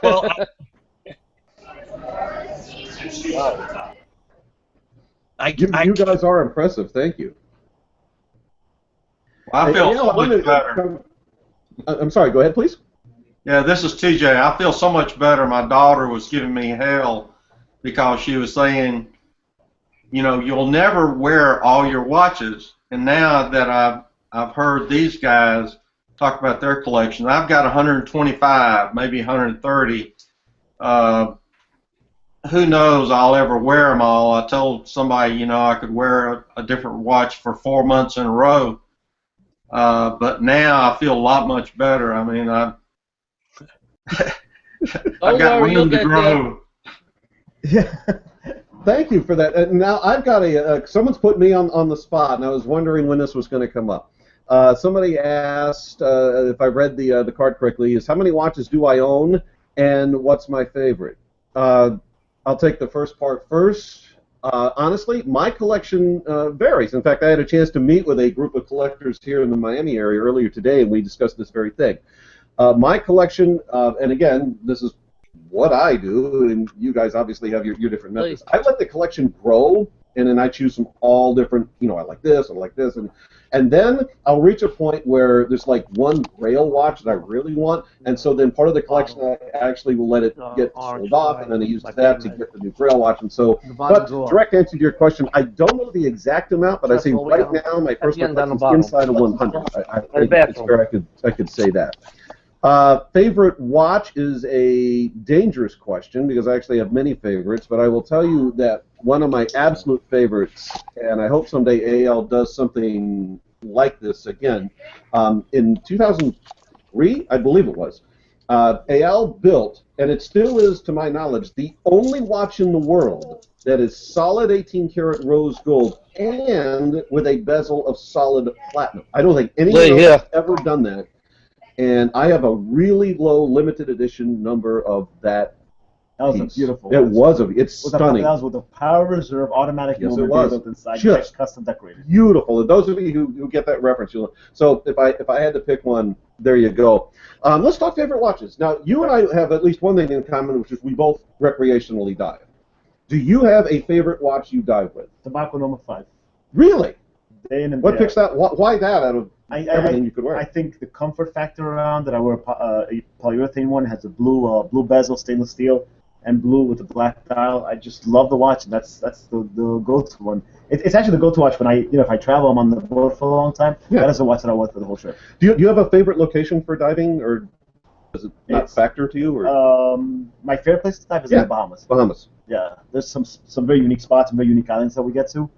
Well, You guys are impressive. Thank you. I feel so much better. I'm sorry. Go ahead, please. Yeah, this is TJ. I feel so much better. My daughter was giving me hell because she was saying, you know, you'll never wear all your watches. And now that I've heard these guys talk about their collection, I've got 125, maybe 130. Who knows? I'll ever wear them all. I told somebody, you know, I could wear a different watch for 4 months in a row. But now I feel a lot much better. I mean, I've got room to grow. Yeah. Thank you for that. Now I've got someone's put me on the spot, and I was wondering when this was going to come up. Somebody asked if I read the card correctly. Is how many watches do I own, and what's my favorite? I'll take the first part first. Honestly, my collection varies. In fact, I had a chance to meet with a group of collectors here in the Miami area earlier today, and we discussed this very thing. My collection, and again, this is what I do, and you guys obviously have your different methods. I let the collection grow, and then I choose from all different, you know, I like this, and then I'll reach a point where there's like one Grail watch that I really want, and so then part of the collection I actually will let it get sold off, and then I use that to get the new Grail watch, and so, but direct answer to your question, I don't know the exact amount, but I say right now my personal collection is inside of 100. I think it's fair I could say that. Favorite watch is a dangerous question because I actually have many favorites, but I will tell you that one of my absolute favorites, and I hope someday Eyal does something like this again, in 2003, I believe it was, Eyal built, and it still is to my knowledge, the only watch in the world that is solid 18-karat rose gold and with a bezel of solid platinum. I don't think anyone else has ever done that. And I have a really low limited edition number of that. That was piece. a beautiful. It's stunning. That was with a power reserve automatic movement built inside, just custom decorated. Beautiful. And those of you who get that reference, you'll. So if I had to pick one, there you go. Let's talk favorite watches. Now you and I have at least one thing in common, which is we both recreationally dive. Do you have a favorite watch you dive with? Tobacco number 5. Really? Day in and what day picks that? Why that out of everything you could wear? I think the comfort factor around that. I wear a polyurethane one. It has a blue bezel, stainless steel, and blue with a black dial. I just love the watch, and that's the go-to one. It's actually the go-to watch when if I travel, I'm on the boat for a long time. Yeah. That is the watch that I want for the whole trip. Do you have a favorite location for diving, or does it not factor to you? Or? My favorite place to dive is in the Bahamas. Bahamas. Yeah, there's some very unique spots and very unique islands that we get to.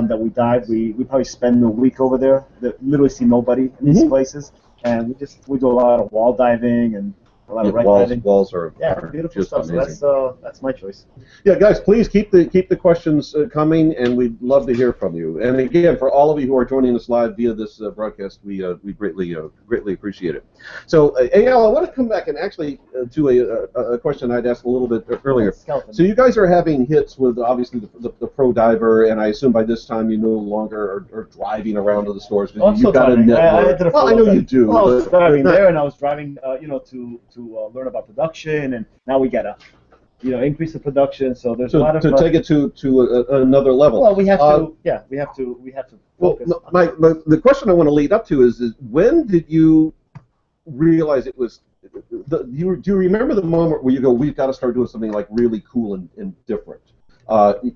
That we dive, we probably spend a week over there. Literally see nobody in these places, and we do a lot of wall diving and a lot of right walls are beautiful just stuff. amazing. So that's my choice. Yeah, guys, please keep the questions coming, and we'd love to hear from you. And again, for all of you who are joining us live via this broadcast, we greatly appreciate it. So, Eyal, I want to come back and actually to a question I'd asked a little bit earlier. So you guys are having hits with obviously the pro diver, and I assume by this time you no longer are driving around to the stores because you've got a network. I know you do. Well, I was driving there, and I was driving, to learn about production, and now we got to, increase the production. So there's a lot of to take it to another level. Well, we have to. We have to focus. Well, the question I want to lead up to is when did you realize it was? Do you remember the moment where you go, we've got to start doing something like really cool and different,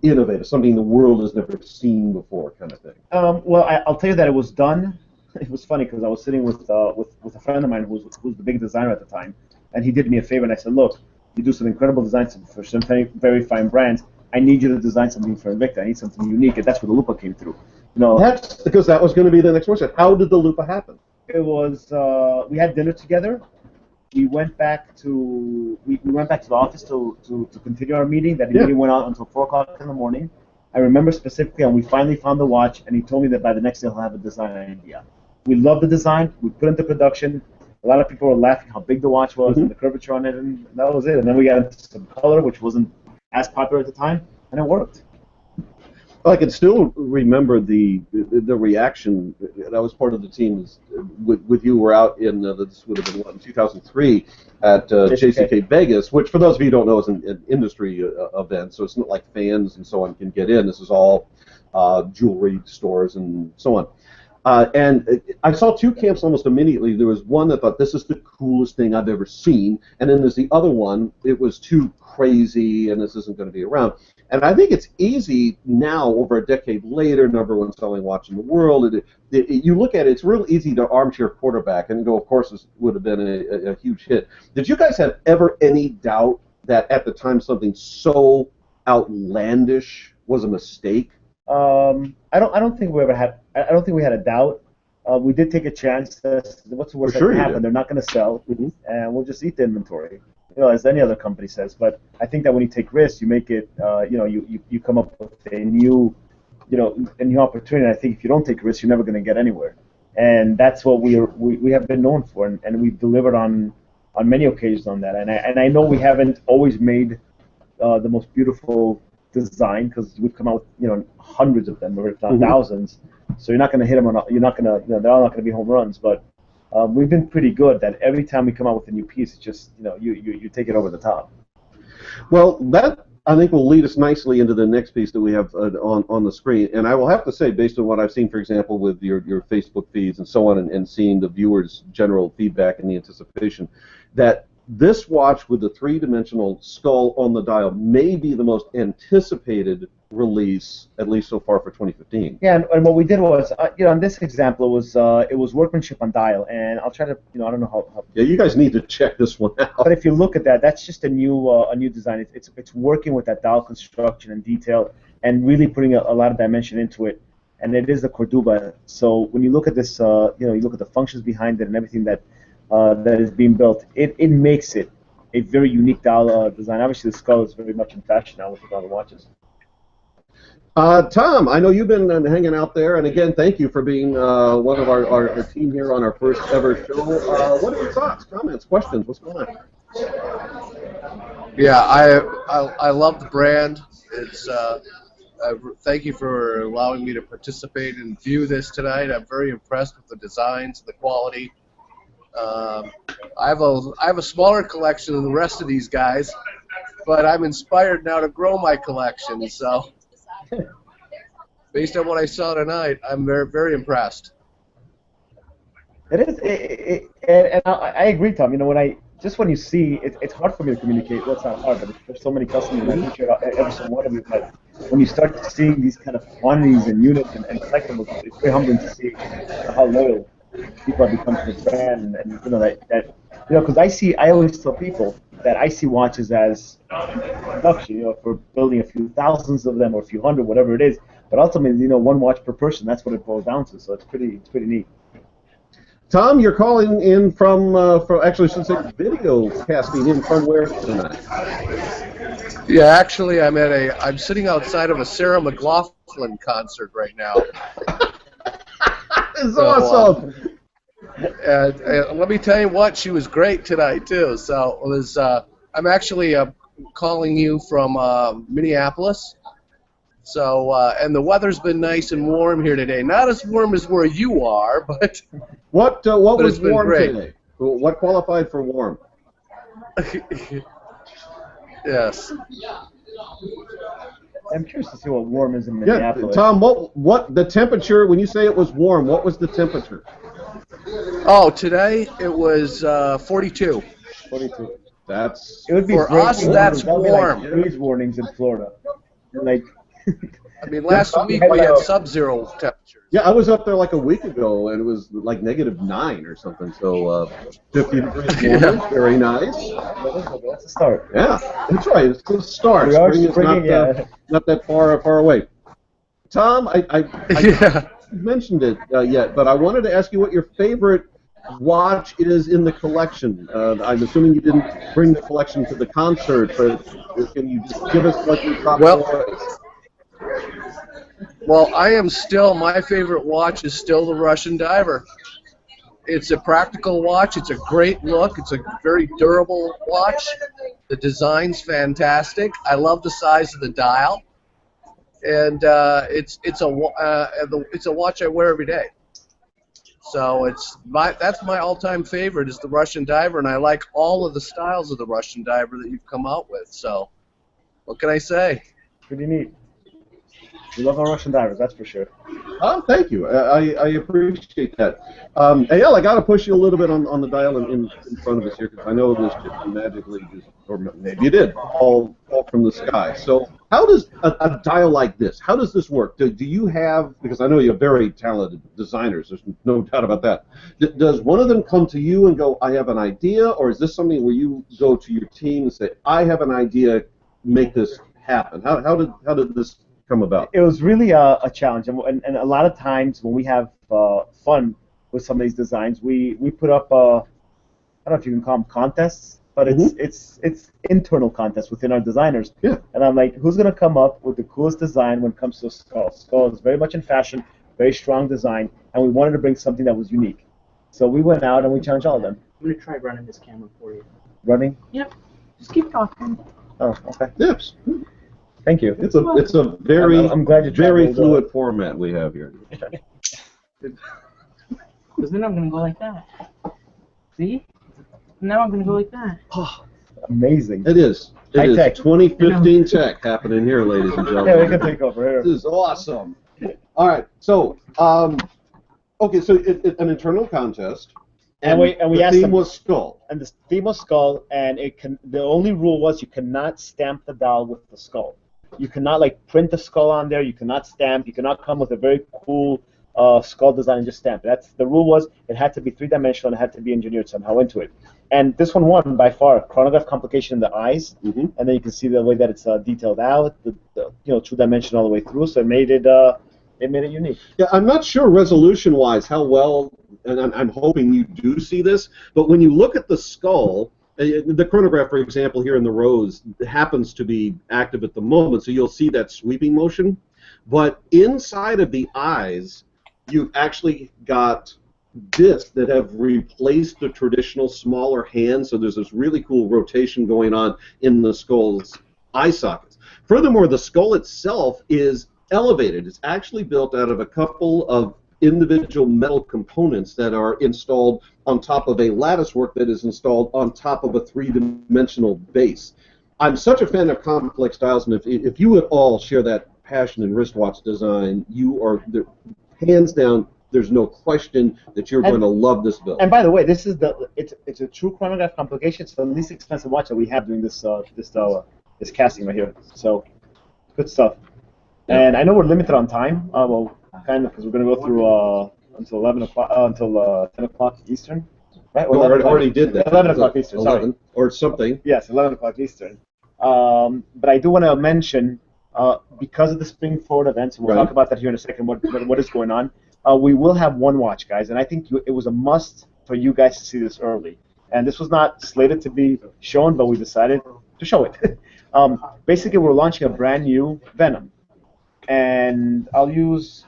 innovative, something the world has never seen before, kind of thing? Well, I'll tell you that it was done. It was funny because I was sitting with a friend of mine who was the big designer at the time, and he did me a favor, and I said, look, you do some incredible designs for some very fine brands. I need you to design something for Invicta. I need something unique, and that's where the Lupa came through. That's because that was going to be the next question. How did the Lupa happen? It was we had dinner together. We went back to the office to continue our meeting. That meeting went on until 4 o'clock in the morning. I remember specifically, and we finally found the watch, and he told me that by the next day he'll have a design idea. We loved the design. We put it into production. A lot of people were laughing how big the watch was and the curvature on it, and that was it. And then we got into some color, which wasn't as popular at the time, and it worked. I can still remember the reaction. I was part of the team with you. We're out in this would have been in 2003 at JCK Vegas, which for those of you who don't know is an industry event. So it's not like fans and so on can get in. This is all jewelry stores and so on. And I saw two camps almost immediately. There was one that thought, this is the coolest thing I've ever seen. And then there's the other one, it was too crazy and this isn't going to be around. And I think it's easy now, over a decade later, #1 selling watch in the world. You look at it, it's real easy to armchair quarterback and go, of course, this would have been a huge hit. Did you guys have ever any doubt that at the time something so outlandish was a mistake? I don't think we ever had. I don't think we had a doubt. We did take a chance. What's the worst that can happen? They're not going to sell, and we'll just eat the inventory, as any other company says. But I think that when you take risks, you make it. You come up with a new opportunity. I think if you don't take risks, you're never going to get anywhere. And that's what we have been known for, and we've delivered on many occasions on that. And I know we haven't always made the most beautiful design, because we've come out with hundreds of them, or if not thousands. So you're not going to hit them on. You're not going to. They're all not going to be home runs. But we've been pretty good that every time we come out with a new piece, it's just you take it over the top. Well, that I think will lead us nicely into the next piece that we have on the screen. And I will have to say, based on what I've seen, for example, with your Facebook feeds and so on, and seeing the viewers' general feedback and the anticipation, that this watch with the three-dimensional skull on the dial may be the most anticipated release, at least so far, for 2015. Yeah, and what we did was, in this example, it was workmanship on dial, and I'll try to, I don't know how. Yeah, you guys need to check this one out. But if you look at that, that's just a new design. It's working with that dial construction and detail, and really putting a lot of dimension into it. And it is a Cordoba. So when you look at this, you look at the functions behind it and everything that is being built, it makes it a very unique dial design. Obviously, the skull is very much in fashion now with all the watches. Tom, I know you've been hanging out there, and again, thank you for being one of our team here on our first ever show. What are your thoughts, comments, questions? What's going on? Yeah, I love the brand. It's thank you for allowing me to participate and view this tonight. I'm very impressed with the designs, the quality. I have a smaller collection than the rest of these guys, but I'm inspired now to grow my collection. So, based on what I saw tonight, I'm very, very impressed. It is, and I agree, Tom. When you see, it's hard for me to communicate. Well, it's not hard, but there's so many customers, and I appreciate every single one of you. But when you start seeing these kind of quantities and units and collectibles, it's very humbling to see how loyal people have become to the brand, and because I always tell people that I see watches as production, for building a few thousands of them or a few hundred, whatever it is. But ultimately, one watch per person. That's what it boils down to. So it's pretty neat. Tom, you're calling in from actually, since it's video casting in from where tonight? Yeah, actually, I'm sitting outside of a Sarah McLachlan concert right now. It's awesome. Let me tell you what, she was great tonight too. So it was. I'm actually calling you from Minneapolis. So and the weather's been nice and warm here today. Not as warm as where you are, but what was warm great today? What qualified for warm? Yes. I'm curious to see what warm is in Minneapolis. Yeah, Tom, what the temperature, when you say it was warm, what was the temperature? Oh, today it was 42. 42. It would be for us, that's warm. Like freeze warnings in Florida. Like, I mean, last week we had sub-zero temperatures. Yeah, I was up there like a week ago, and it was like -9 or something. So 50 degrees warmer, very nice. That's a start. Yeah, that's right. It's a start. Spring is not that far away. Tom, I yeah. mentioned it yet, but I wanted to ask you what your favorite watch is in the collection. I'm assuming you didn't bring the collection to the concert, but can you just give us what your top four is? Well, my favorite watch is still the Russian Diver. It's a practical watch. It's a great look. It's a very durable watch. The design's fantastic. I love the size of the dial, and it's a watch I wear every day. So that's my all-time favorite is the Russian Diver, and I like all of the styles of the Russian Diver that you've come out with. So, what can I say? Pretty neat. We love our Russian divers, that's for sure. Oh, thank you. I appreciate that. Eyal, I got to push you a little bit on the dial in front of us here, because I know this just magically or maybe you did, fall from the sky. So how does a dial like this, how does this work? Do you have, because I know you're very talented designers, there's no doubt about that. Does one of them come to you and go, I have an idea, or is this something where you go to your team and say, I have an idea, make this happen? How did this come about? It was really a challenge, and a lot of times when we have fun with some of these designs, we put up I don't know if you can call them contests, but it's internal contests within our designers. Yeah. And I'm like, who's gonna come up with the coolest design when it comes to a skull? Skull is very much in fashion, very strong design, and we wanted to bring something that was unique. So we went out and we challenged all of them. I'm gonna try running this camera for you. Running? Yep. Just keep talking. Oh, okay. Yes. Thank you. It's a very I'm glad you very fluid format we have here. Because then I'm going to go like that. See? Now I'm going to go like that. Oh, amazing. It is. It is tech. 2015 tech happening here, ladies and gentlemen. Yeah, we can take over here. This is awesome. All right. So, okay. So an internal contest. And we asked the theme them, was skull. And the theme was skull, and the only rule was you cannot stamp the dial with the skull. You cannot print the skull on there. You cannot stamp. You cannot come with a very cool skull design and just stamp it. The rule was it had to be three-dimensional and it had to be engineered somehow into it. And this one won by far. Chronograph complication in the eyes, and then you can see the way that it's detailed out, the two-dimensional all the way through. So it made it unique. Yeah, I'm not sure resolution-wise how well, and I'm hoping you do see this, but when you look at the skull, the chronograph, for example, here in the rows happens to be active at the moment, so you'll see that sweeping motion. But inside of the eyes, you've actually got discs that have replaced the traditional smaller hands, so there's this really cool rotation going on in the skull's eye sockets. Furthermore, the skull itself is elevated. It's actually built out of a couple of individual metal components that are installed on top of a lattice work that is installed on top of a three-dimensional base. I'm such a fan of complex dials, and if you would all share that passion in wristwatch design, you are, hands down, there's no question that you're going to love this build. And by the way, this is it's a true chronograph complication. It's the least expensive watch that we have doing this casting right here. So good stuff. Yeah. And I know we're limited on time. Well, kind of, because we're going to go through until 11 o'clock, until 10 o'clock Eastern. Right? No, already did that. 11 o'clock Eastern. 11, sorry. or something. Yes, 11 o'clock Eastern. But I do want to mention, because of the Spring Forward events, and we'll talk about that here in a second, what is going on. We will have one watch, guys, and I think it was a must for you guys to see this early. And this was not slated to be shown, but we decided to show it. Basically, we're launching a brand new Venom. And I'll just,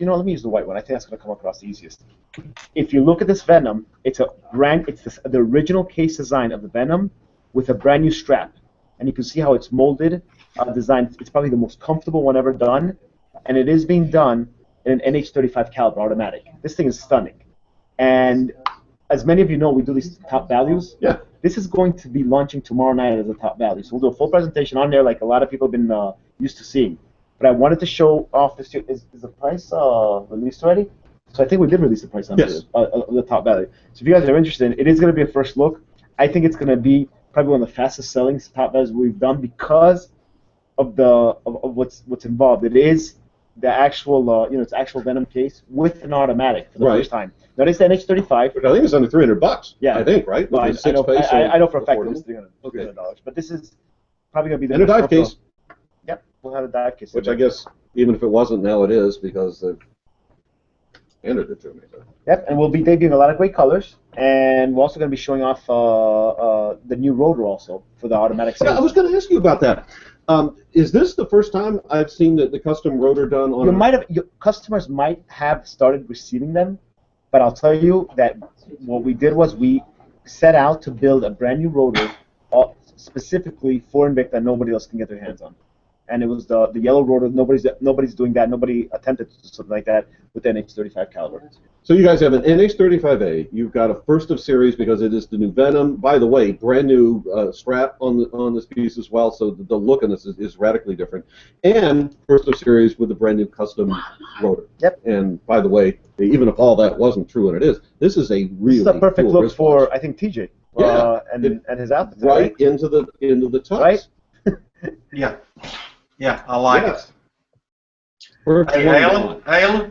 let me use the white one. I think that's going to come across the easiest. If you look at this Venom, it's the original case design of the Venom with a brand new strap. And you can see how it's molded, designed. It's probably the most comfortable one ever done. And it is being done in an NH35 caliber automatic. This thing is stunning. And as many of you know, we do these top values. Yeah. This is going to be launching tomorrow night as a top value. So we'll do a full presentation on there like a lot of people have been used to seeing. But I wanted to show off this. Is the price released already? So I think we did release the price on the top value. So if you guys are interested, it is going to be a first look. I think it's going to be probably one of the fastest selling top values we've done because of what's involved. It is the actual it's actual Venom case with an automatic for the first time. Now it's the NH35. But I think it's under $300. Yeah, I think right. Well, I know for a fact it was $300. But this is probably going to be the dive case. Yep, we'll have a dive case. Which I guess even if it wasn't, now it is because they've handed it to me. So. Yep, and we'll be debuting a lot of great colors, and we're also going to be showing off the new rotor also for the automatic series. Yeah, I was going to ask you about that. Is this the first time I've seen the custom rotor done on? Your customers might have started receiving them, but I'll tell you that what we did was we set out to build a brand new rotor specifically for Invicta that nobody else can get their hands on. And it was the yellow rotor. Nobody's doing that. Nobody attempted to do something like that with the NH35 caliber. So you guys have an NH35A. You've got a first of series because it is the new Venom. By the way, brand new strap on this piece as well. So the look on this is radically different. And first of series with the brand new custom rotor. Yep. And by the way, even if all that wasn't true, and it is, this is a really this is a perfect cool look for I think TJ. Yeah. And his outfit. Right into the tux. Right. Yeah. Yeah, I like it. Hey, Eyal?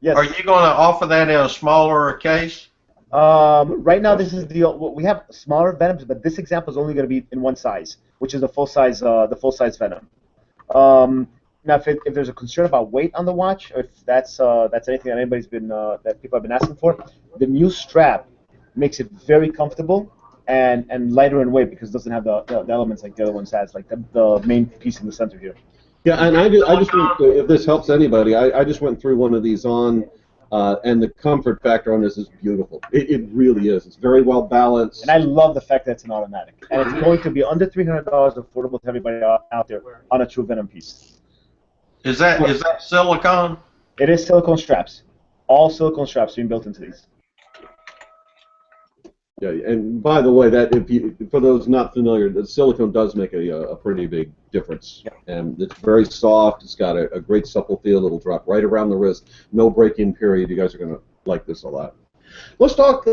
Yes. Are you going to offer that in a smaller case? Right now, this is we have smaller Venoms, but this example is only going to be in one size, which is the full size Venom. Now, if there's a concern about weight on the watch, or if that's anything that anybody's been that people have been asking for, the new strap makes it very comfortable and lighter in weight because it doesn't have the elements like the other ones has, like the main piece in the center here. Yeah, and I just went, if this helps anybody, I just went through one of these on, and the comfort factor on this is beautiful. It really is. It's very well balanced. And I love the fact that it's an automatic. And it's going to be under $300, affordable to everybody out there on a true Venom piece. Is that silicone? It is silicone straps. All silicone straps being built into these. Yeah, and by the way, for those not familiar, the silicone does make a pretty big difference. Yeah. And it's very soft. It's got a great supple feel. It'll drop right around the wrist. No break-in period. You guys are going to like this a lot. Let's talk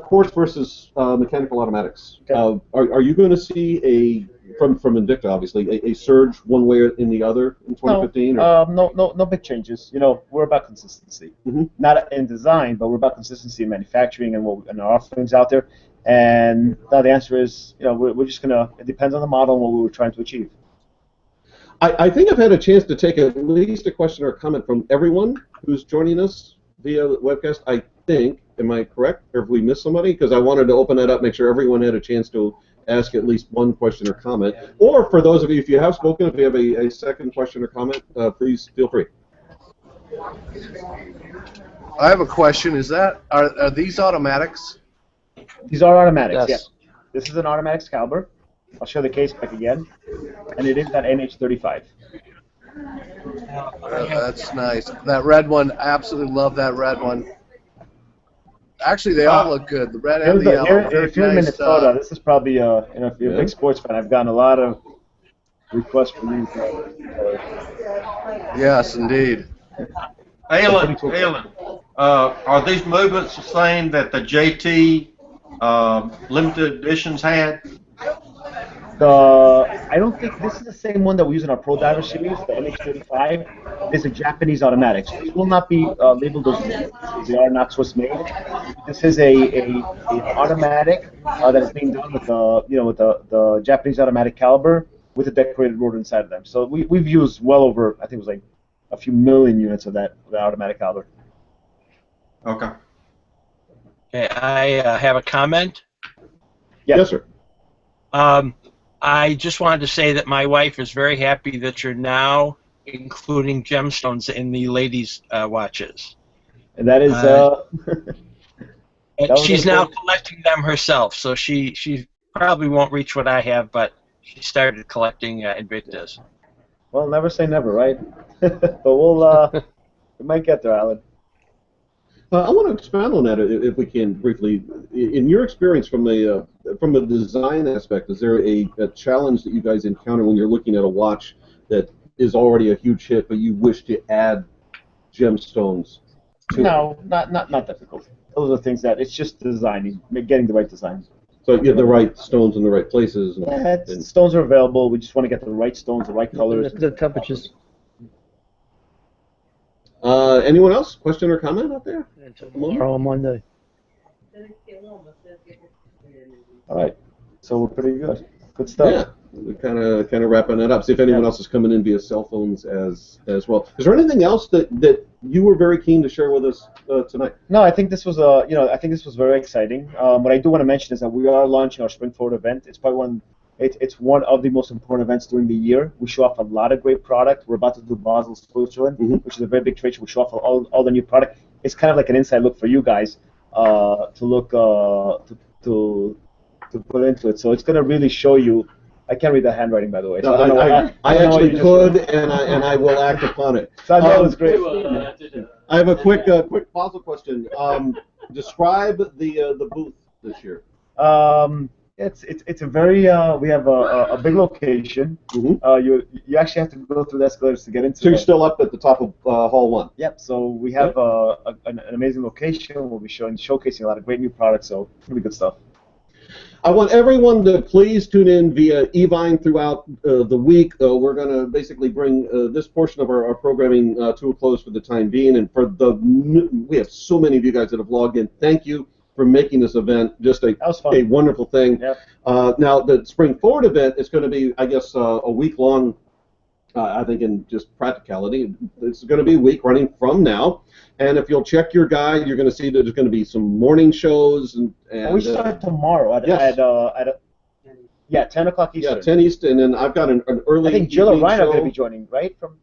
quartz versus mechanical automatics. Okay. Are you going to see from Invicta, obviously, a surge one way or in the other in 2015? No big changes. We're about consistency. Mm-hmm. Not in design, but we're about consistency in manufacturing and our offerings out there. And now the answer is, we're just gonna. It depends on the model and what we were trying to achieve. I think I've had a chance to take at least a question or a comment from everyone who's joining us via webcast. I think. Am I correct? Or have we missed somebody? Because I wanted to open that up, make sure everyone had a chance to ask at least one question or comment. Or for those of you, if you have spoken, if you have a second question or comment, please feel free. I have a question. Are these automatics? These are automatics, Yes. yeah. This is an automatics caliber. I'll show the case back again. And it is that NH35. That's nice. That red one, I absolutely love that red one. Actually, they all look good. The red and the yellow. If you're in Minnesota, this is probably, if you're a big sports fan, I've gotten a lot of requests for these. Yes, indeed. Eyal, are these movements the same that the JT limited editions had? I don't think this is the same one that we use in our Pro Diver series, the NH35. It's a Japanese automatic. So these will not be labeled as they are not Swiss made. This is an automatic that is being done with the Japanese automatic caliber with a decorated rotor inside of them. So we've used well over, I think it was like a few million units of that automatic caliber. Okay. Okay, I have a comment. Yes, sir. I just wanted to say that my wife is very happy that you're now including gemstones in the ladies' watches. And that is And she's now collecting them herself, so she probably won't reach what I have, but she started collecting Invictas. Well, never say never, right? But we'll we might get there, Alan. I want to expand on that if we can briefly. In your experience from the design aspect, is there a challenge that you guys encounter when you're looking at a watch that is already a huge hit, but you wish to add gemstones to it? No, not difficult. Those are things that it's just designing, getting the right design. So you get the right stones in the right places. And stones are available. We just want to get the right stones, the right colors. The temperatures. Anyone else? Question or comment out there? Tomorrow on Monday. All right. So we're pretty good. Good stuff. Yeah. We're kind of wrapping that up. See if anyone else is coming in via cell phones as well. Is there anything else that you were very keen to share with us tonight? No, I think this was I think this was very exciting. What I do want to mention is that we are launching our Spring Forward event. It's probably it's one of the most important events during the year. We show off a lot of great product. We're about to do Basel Switzerland, which is a very big trade show. We show off all the new product. It's kind of like an inside look for you guys to look to put into it. So it's going to really show you. I can't read the handwriting, by the way. So I actually could, and I will act upon it. So that was great. I have a quick puzzle question. Describe the booth this year. It's a very we have a big location. You actually have to go through the escalators to get into. So you're still up at the top of Hall 1. Yep. So we have an amazing location. We'll be showcasing a lot of great new products. So it'll be good stuff. I want everyone to please tune in via EVINE throughout the week. We're going to basically bring this portion of our programming to a close for the time being. And we have so many of you guys that have logged in. Thank you for making this event just a wonderful thing. Yep. Now, the Spring Forward event is going to be, I guess, a week-long, I think in just practicality. It's going to be a week running from now. And if you'll check your guide, you're going to see that there's going to be some morning shows. And we start tomorrow at 10 o'clock Eastern. Yeah, 10 Eastern, and then I've got an early. I think Jill and Ryan are going to be joining, right? From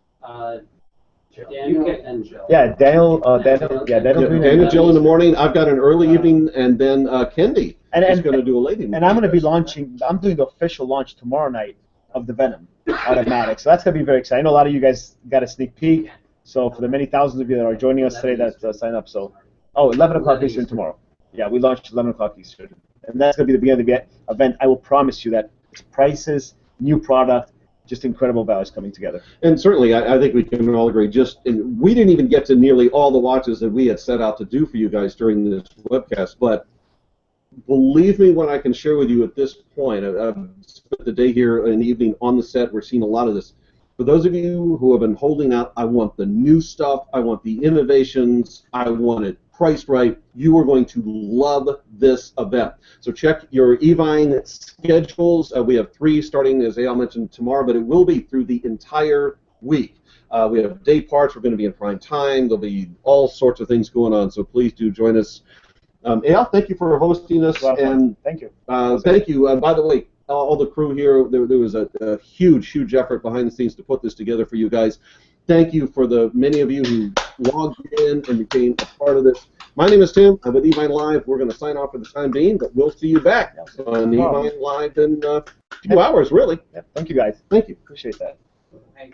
Daniel and Jill. Yeah, Daniel. Daniel, Jill in the morning. I've got an early evening, and then Kendi is going to do a late evening. And I'm going to be launching. I'm doing the official launch tomorrow night of the Venom automatic. So that's going to be very exciting. I know a lot of you guys got a sneak peek. So for the many thousands of you that are joining us today that sign up, 11 o'clock Eastern tomorrow. Yeah, we launched 11 o'clock Eastern. And that's going to be the beginning of the event. I will promise you that prices, new product, just incredible values coming together. And certainly, I think we can all agree. We didn't even get to nearly all the watches that we had set out to do for you guys during this webcast, but believe me when I can share with you at this point, I've spent the day here in the evening on the set. We're seeing a lot of this. For those of you who have been holding out, I want the new stuff. I want the innovations. I want it priced right. You are going to love this event. So check your EVINE schedules. We have 3 starting, as Eyal mentioned, tomorrow, but it will be through the entire week. We have day parts. We're going to be in prime time. There'll be all sorts of things going on, so please do join us. Eyal, thank you for hosting us. And thank you. Thank you. By the way, all the crew here, there was a huge effort behind the scenes to put this together for you guys. Thank you for the many of you who logged in and became a part of this. My name is Tim. I'm with EVINE Live. We're going to sign off for the time being, but we'll see you back on EVINE Live in a few hours, really. Yep. Thank you, guys. Thank you. Appreciate that. Hey,